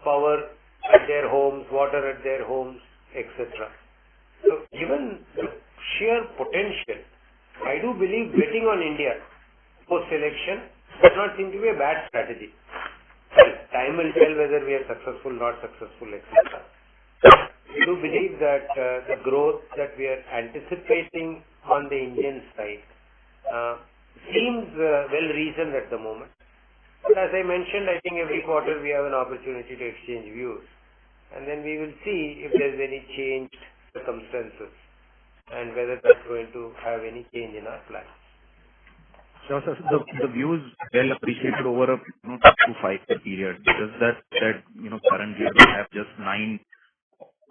Speaker 4: power at their homes, water at their homes, etc. So given the sheer potential, I do believe betting on India post-election does not seem to be a bad strategy. Well, time will tell whether we are successful, not successful, etc. I do believe that the growth that we are anticipating on the Indian side seems well reasoned at the moment. But as I mentioned, I think every quarter we have an opportunity to exchange views, and then we will see if there is any changed circumstances and whether that's going to have any change in our plans.
Speaker 11: Sure, sir. The views well appreciated over a 2 to 5 year period. Just that currently we have just 9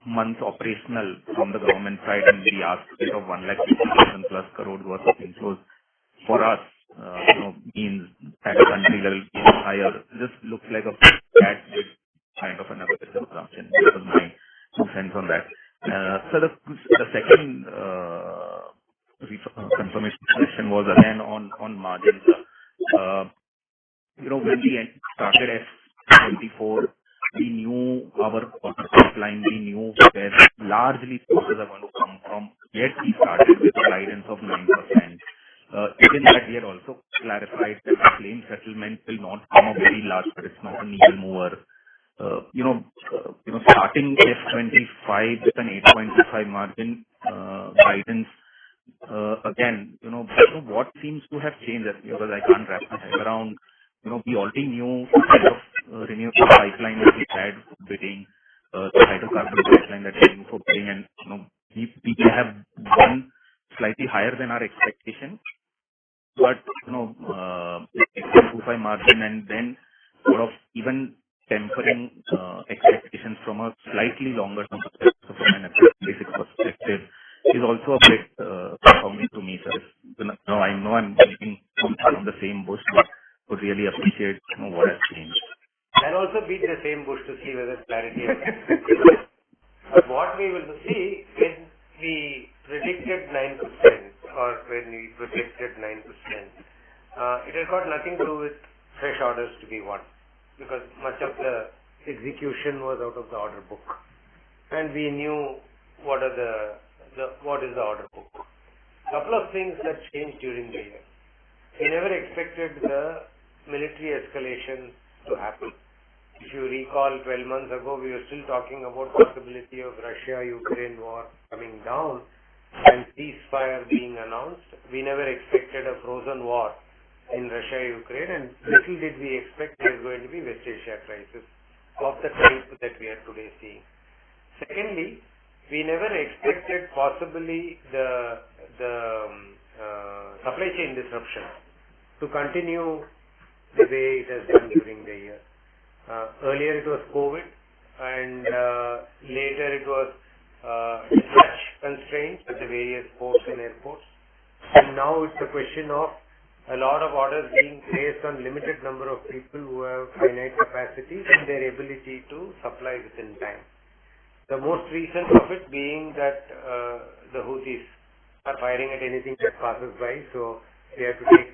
Speaker 11: months operational from the government side, and we asked of 1,50,000 plus crores worth of inflows. For us, means at a country level higher. This looks like a bad kind of an assumption. That was my 2 cents on that. So the second confirmation question was again on margins. When we started FY2024, we knew our pipeline, we knew where largely sources are going to come from. Yet we started with a guidance of 9%. Even that we had also clarified that the claim settlement will not come a very large, but it's not a needle mover. Starting F25 with an 8.25 margin guidance, again, what seems to have changed? Because I can't wrap my head around. We already knew the kind of renewable pipeline that we had bidding, the hydrocarbon pipeline that we knew for bidding, and we have one slightly higher than our expectation. but, 8.25 margin and then sort of even tempering expectations from a slightly longer term perspective, so from an basic perspective, is also a bit confounding to me, sir. Now, I know I'm beating on the same bush, but would really appreciate what has changed.
Speaker 4: I'll also beat the same bush to see whether clarity has But what we will see when we predicted 9% or when we projected 9%, it has got nothing to do with fresh orders to be won, because much of the execution was out of the order book, and we knew what is the order book. Couple of things that changed during the year. We never expected the military escalation to happen. If you recall, 12 months ago, we were still talking about possibility of Russia-Ukraine war coming down and ceasefire being announced. We never expected a frozen war in Russia-Ukraine, and little did we expect there is going to be West Asia crisis of the type that we are today seeing. Secondly, we never expected possibly the supply chain disruption to continue the way it has done during the year. Earlier it was COVID, and later it was dispatch constraints at the various ports and airports. And now it's a question of a lot of orders being placed on limited number of people who have finite capacities and their ability to supply within time. The most recent of it being that the Houthis are firing at anything that passes by, so we have to take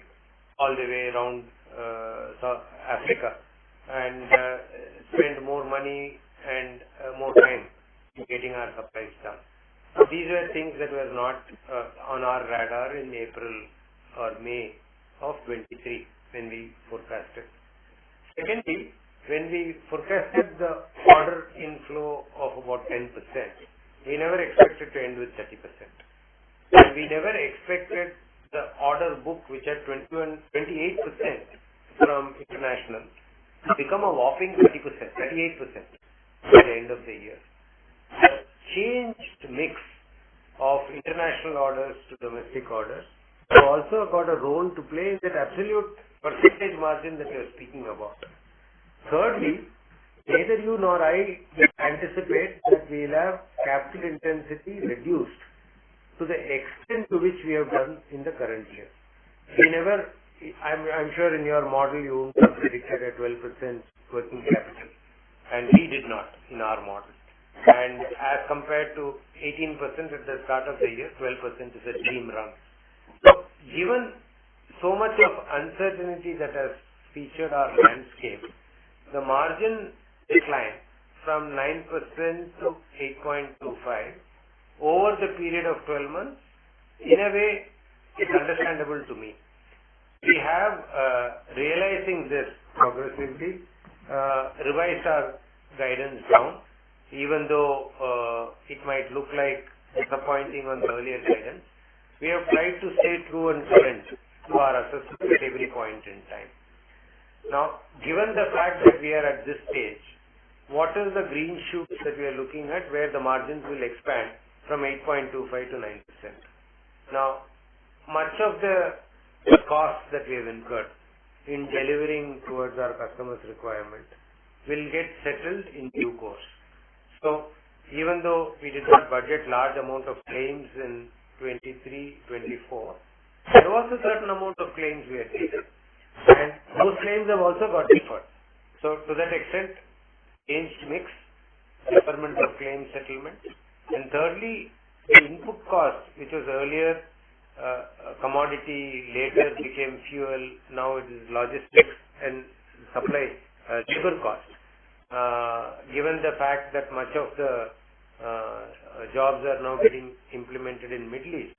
Speaker 4: all the way around South Africa and spend more money and more time in getting our supplies done. So these were things that were not on our radar in April or May of 23 when we forecasted. Secondly, when we forecasted the order inflow of about 10%, we never expected to end with 30%. And we never expected the order book, which had 28% from international, to become a whopping 38% by the end of the year. The changed mix of international orders to domestic orders have also got a role to play in that absolute percentage margin that you are speaking about. Thirdly, neither you nor I anticipate that we will have capital intensity reduced to the extent to which we have done in the current year. We never, I'm sure in your model you predicted a 12% working capital, and we did not in our model. And as compared to 18% at the start of the year, 12% is a dream run. So given so much of uncertainty that has featured our landscape, the margin decline from 9% to 8.25 over the period of 12 months, in a way, is understandable to me. We have, realizing this progressively, revised our guidance down, even though it might look like disappointing on the earlier guidance. We have tried to stay true and current to our assessment at every point in time. Now, given the fact that we are at this stage, what is the green shoots that we are looking at where the margins will expand from 8.25 to 9%? Now, much of the costs that we have incurred in delivering towards our customers' requirement will get settled in due course. So, even though we did not budget large amount of claims in 23-24, there was a certain amount of claims we had taken, and those claims have also got deferred. So, to that extent, changed mix, deferment of claim settlement, and thirdly, the input cost, which was earlier commodity, later became fuel, now it is logistics and supply, labor cost. Given the fact that much of the jobs are now getting implemented in Middle East,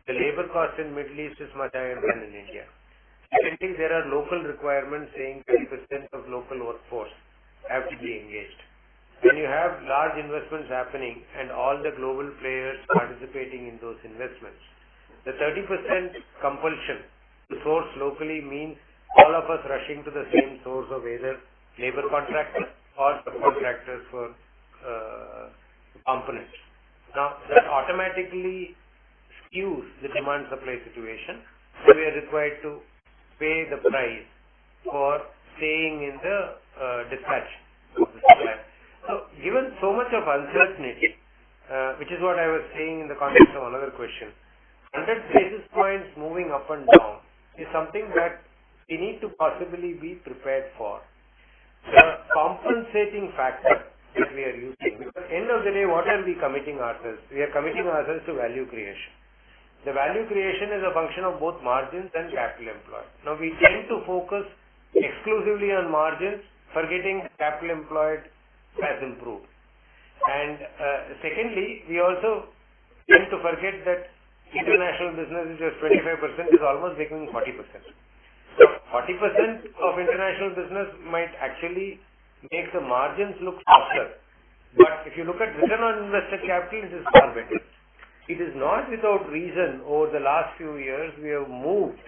Speaker 4: the labor cost in Middle East is much higher than in India. Secondly, there are local requirements saying 30% of local workforce have to be engaged. When you have large investments happening and all the global players participating in those investments, the 30% compulsion to source locally means all of us rushing to the same source of either labor contractors or subcontractors for components. Now, that automatically skews the demand-supply situation and we are required to pay the price for staying in the dispatch of the supplier. So given so much of uncertainty, which is what I was saying in the context of another question, 100 basis points moving up and down is something that we need to possibly be prepared for. The compensating factor that we are using, because at the end of the day, what are we committing ourselves? We are committing ourselves to value creation. The value creation is a function of both margins and capital employed. Now we tend to focus exclusively on margins, forgetting capital employed has improved. And secondly, we also tend to forget that international business, which was 25%, is almost becoming 40%. So 40% of international business might actually make the margins look softer. But if you look at return on invested capital, it is far better. It is not without reason over the last few years we have moved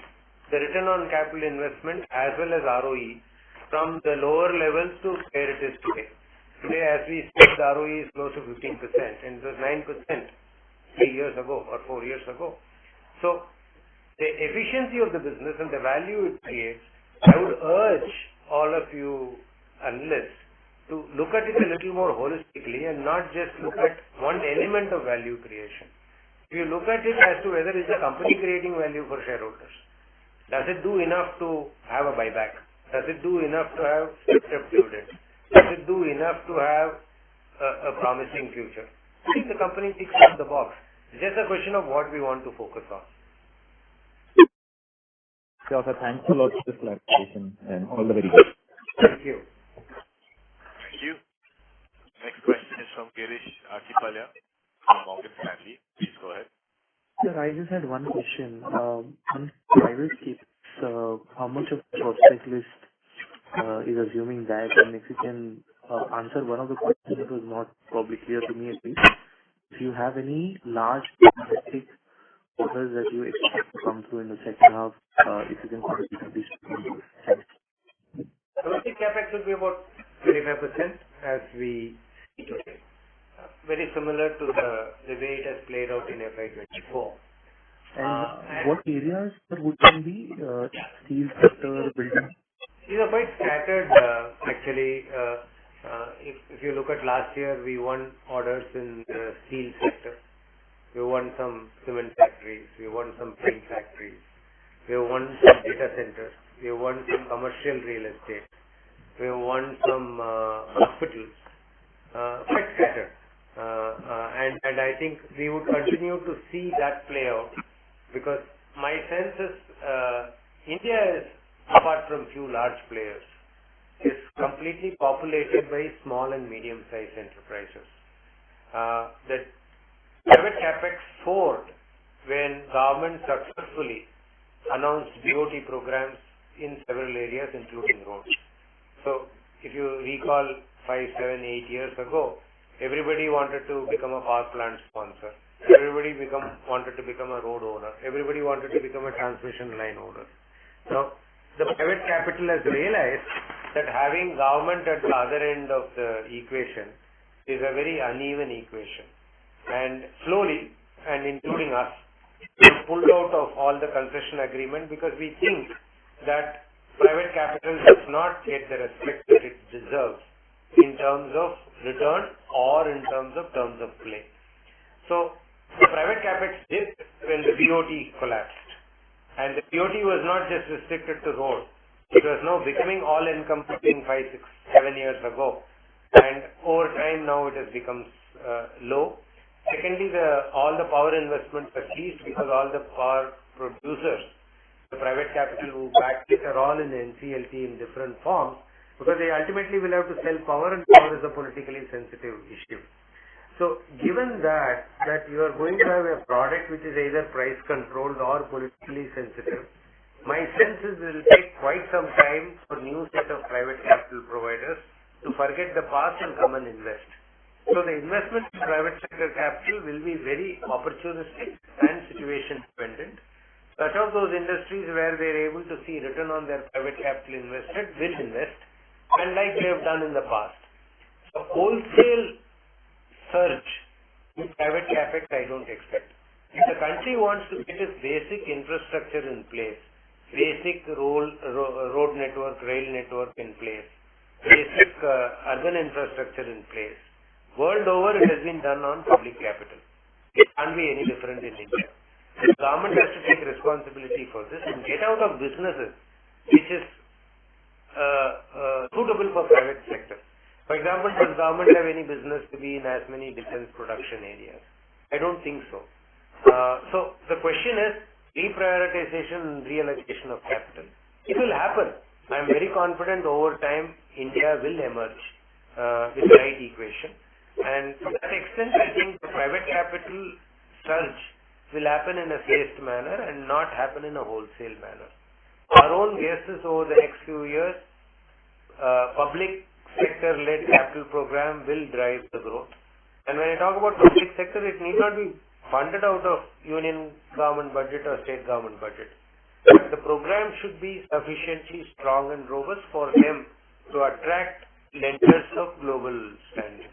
Speaker 4: the return on capital investment as well as ROE from the lower levels to where it is today. Today, as we speak, the ROE is close to 15%, and it was 9% 3 years ago or 4 years ago. So the efficiency of the business and the value it creates, I would urge all of you analysts to look at it a little more holistically and not just look at one element of value creation. If you look at it as to whether it's a company creating value for shareholders, does it do enough to have a buyback? Does it do enough to have stepped dividends? Does it do enough to have a promising future? I think the company ticks off the box. It's just a question of what we want to focus on.
Speaker 11: Sure, sir. Thanks a lot for this clarification and all the very best.
Speaker 4: Thank you.
Speaker 1: Thank you. Next question is from Girish Achhipalia from Morgan Stanley. Please go ahead.
Speaker 12: Sir, I just had one question. On private CapEx, how much of the prospect list is assuming that? And if you can answer one of the questions that was not probably clear to me at least, if you have any large domestic orders that you expect to come through in the second half, if you can quantify these numbers. Thanks.
Speaker 4: Domestic CapEx will be about 25% as we see today. Very similar to the way it has played out in FY2024.
Speaker 12: And what areas would they be? Steel sector, building?
Speaker 4: These are quite scattered actually. If you look at last year, we won orders in the steel sector. We won some cement factories. We won some paint factories. We won some data centers. We won some commercial real estate. We won some hospitals. Quite scattered. And I think we would continue to see that play out because my sense is India is, apart from few large players, is completely populated by small and medium-sized enterprises. The private capex soared when government successfully announced BOT programs in several areas, including roads. So if you recall 5, 7, 8 years ago, everybody wanted to become a power plant sponsor. Everybody wanted to become a road owner. Everybody wanted to become a transmission line owner. Now, the private capital has realized that having government at the other end of the equation is a very uneven equation. And slowly, and including us, we pulled out of all the concession agreement because we think that private capital does not get the respect that it deserves in terms of return or in terms of play. So the private capex dipped when the BOT collapsed. And the BOT was not just restricted to road. It was now becoming all-encompassing 5, 6, 7 years ago. And over time now it has become low. Secondly, all the power investments are ceased because all the power producers, the private capital who back it, are all in NCLT in different forms because they ultimately will have to sell power, and power is a politically sensitive issue. So given that you are going to have a product which is either price controlled or politically sensitive, my sense is it will take quite some time for new set of private capital providers to forget the past and come and invest. So the investment in private sector capital will be very opportunistic and situation dependent. Such of those industries where they are able to see return on their private capital invested will invest, and like they have done in the past. So wholesale surge in private capex I don't expect. If the country wants to get its basic infrastructure in place, basic road network, rail network in place, basic urban infrastructure in place, world over it has been done on public capital. It can't be any different in India. The government has to take responsibility for this and get out of businesses which is suitable for private sector. For example, does government have any business to be in as many defense production areas? I don't think so. So the question is reprioritization and reallocation of capital. It will happen. I am very confident over time India will emerge with the right equation. And to that extent, I think the private capital surge will happen in a phased manner and not happen in a wholesale manner. Our own guess is over the next few years, public sector-led capital program will drive the growth. And when I talk about public sector, it need not be funded out of union government budget or state government budget. But the program should be sufficiently strong and robust for them to attract lenders of global standing.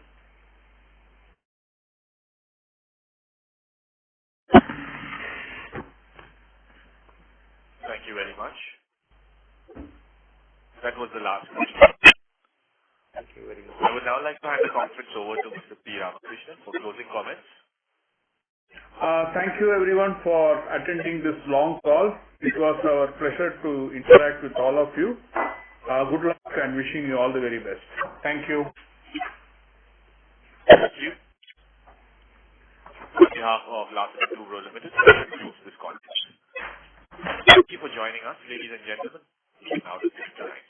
Speaker 1: Thank you very much. That was the last question.
Speaker 4: Thank you very much.
Speaker 1: I would now like to hand the conference over to Mr. P. Ramakrishnan for closing comments.
Speaker 2: Thank you everyone for attending this long call. It was our pleasure to interact with all of you. Good luck and wishing you all the very best. Thank you.
Speaker 1: Thank you. On behalf of Larsen and Toubro Ltd, I conclude this conference. Thank you for joining us, ladies and gentlemen. You can now disconnect.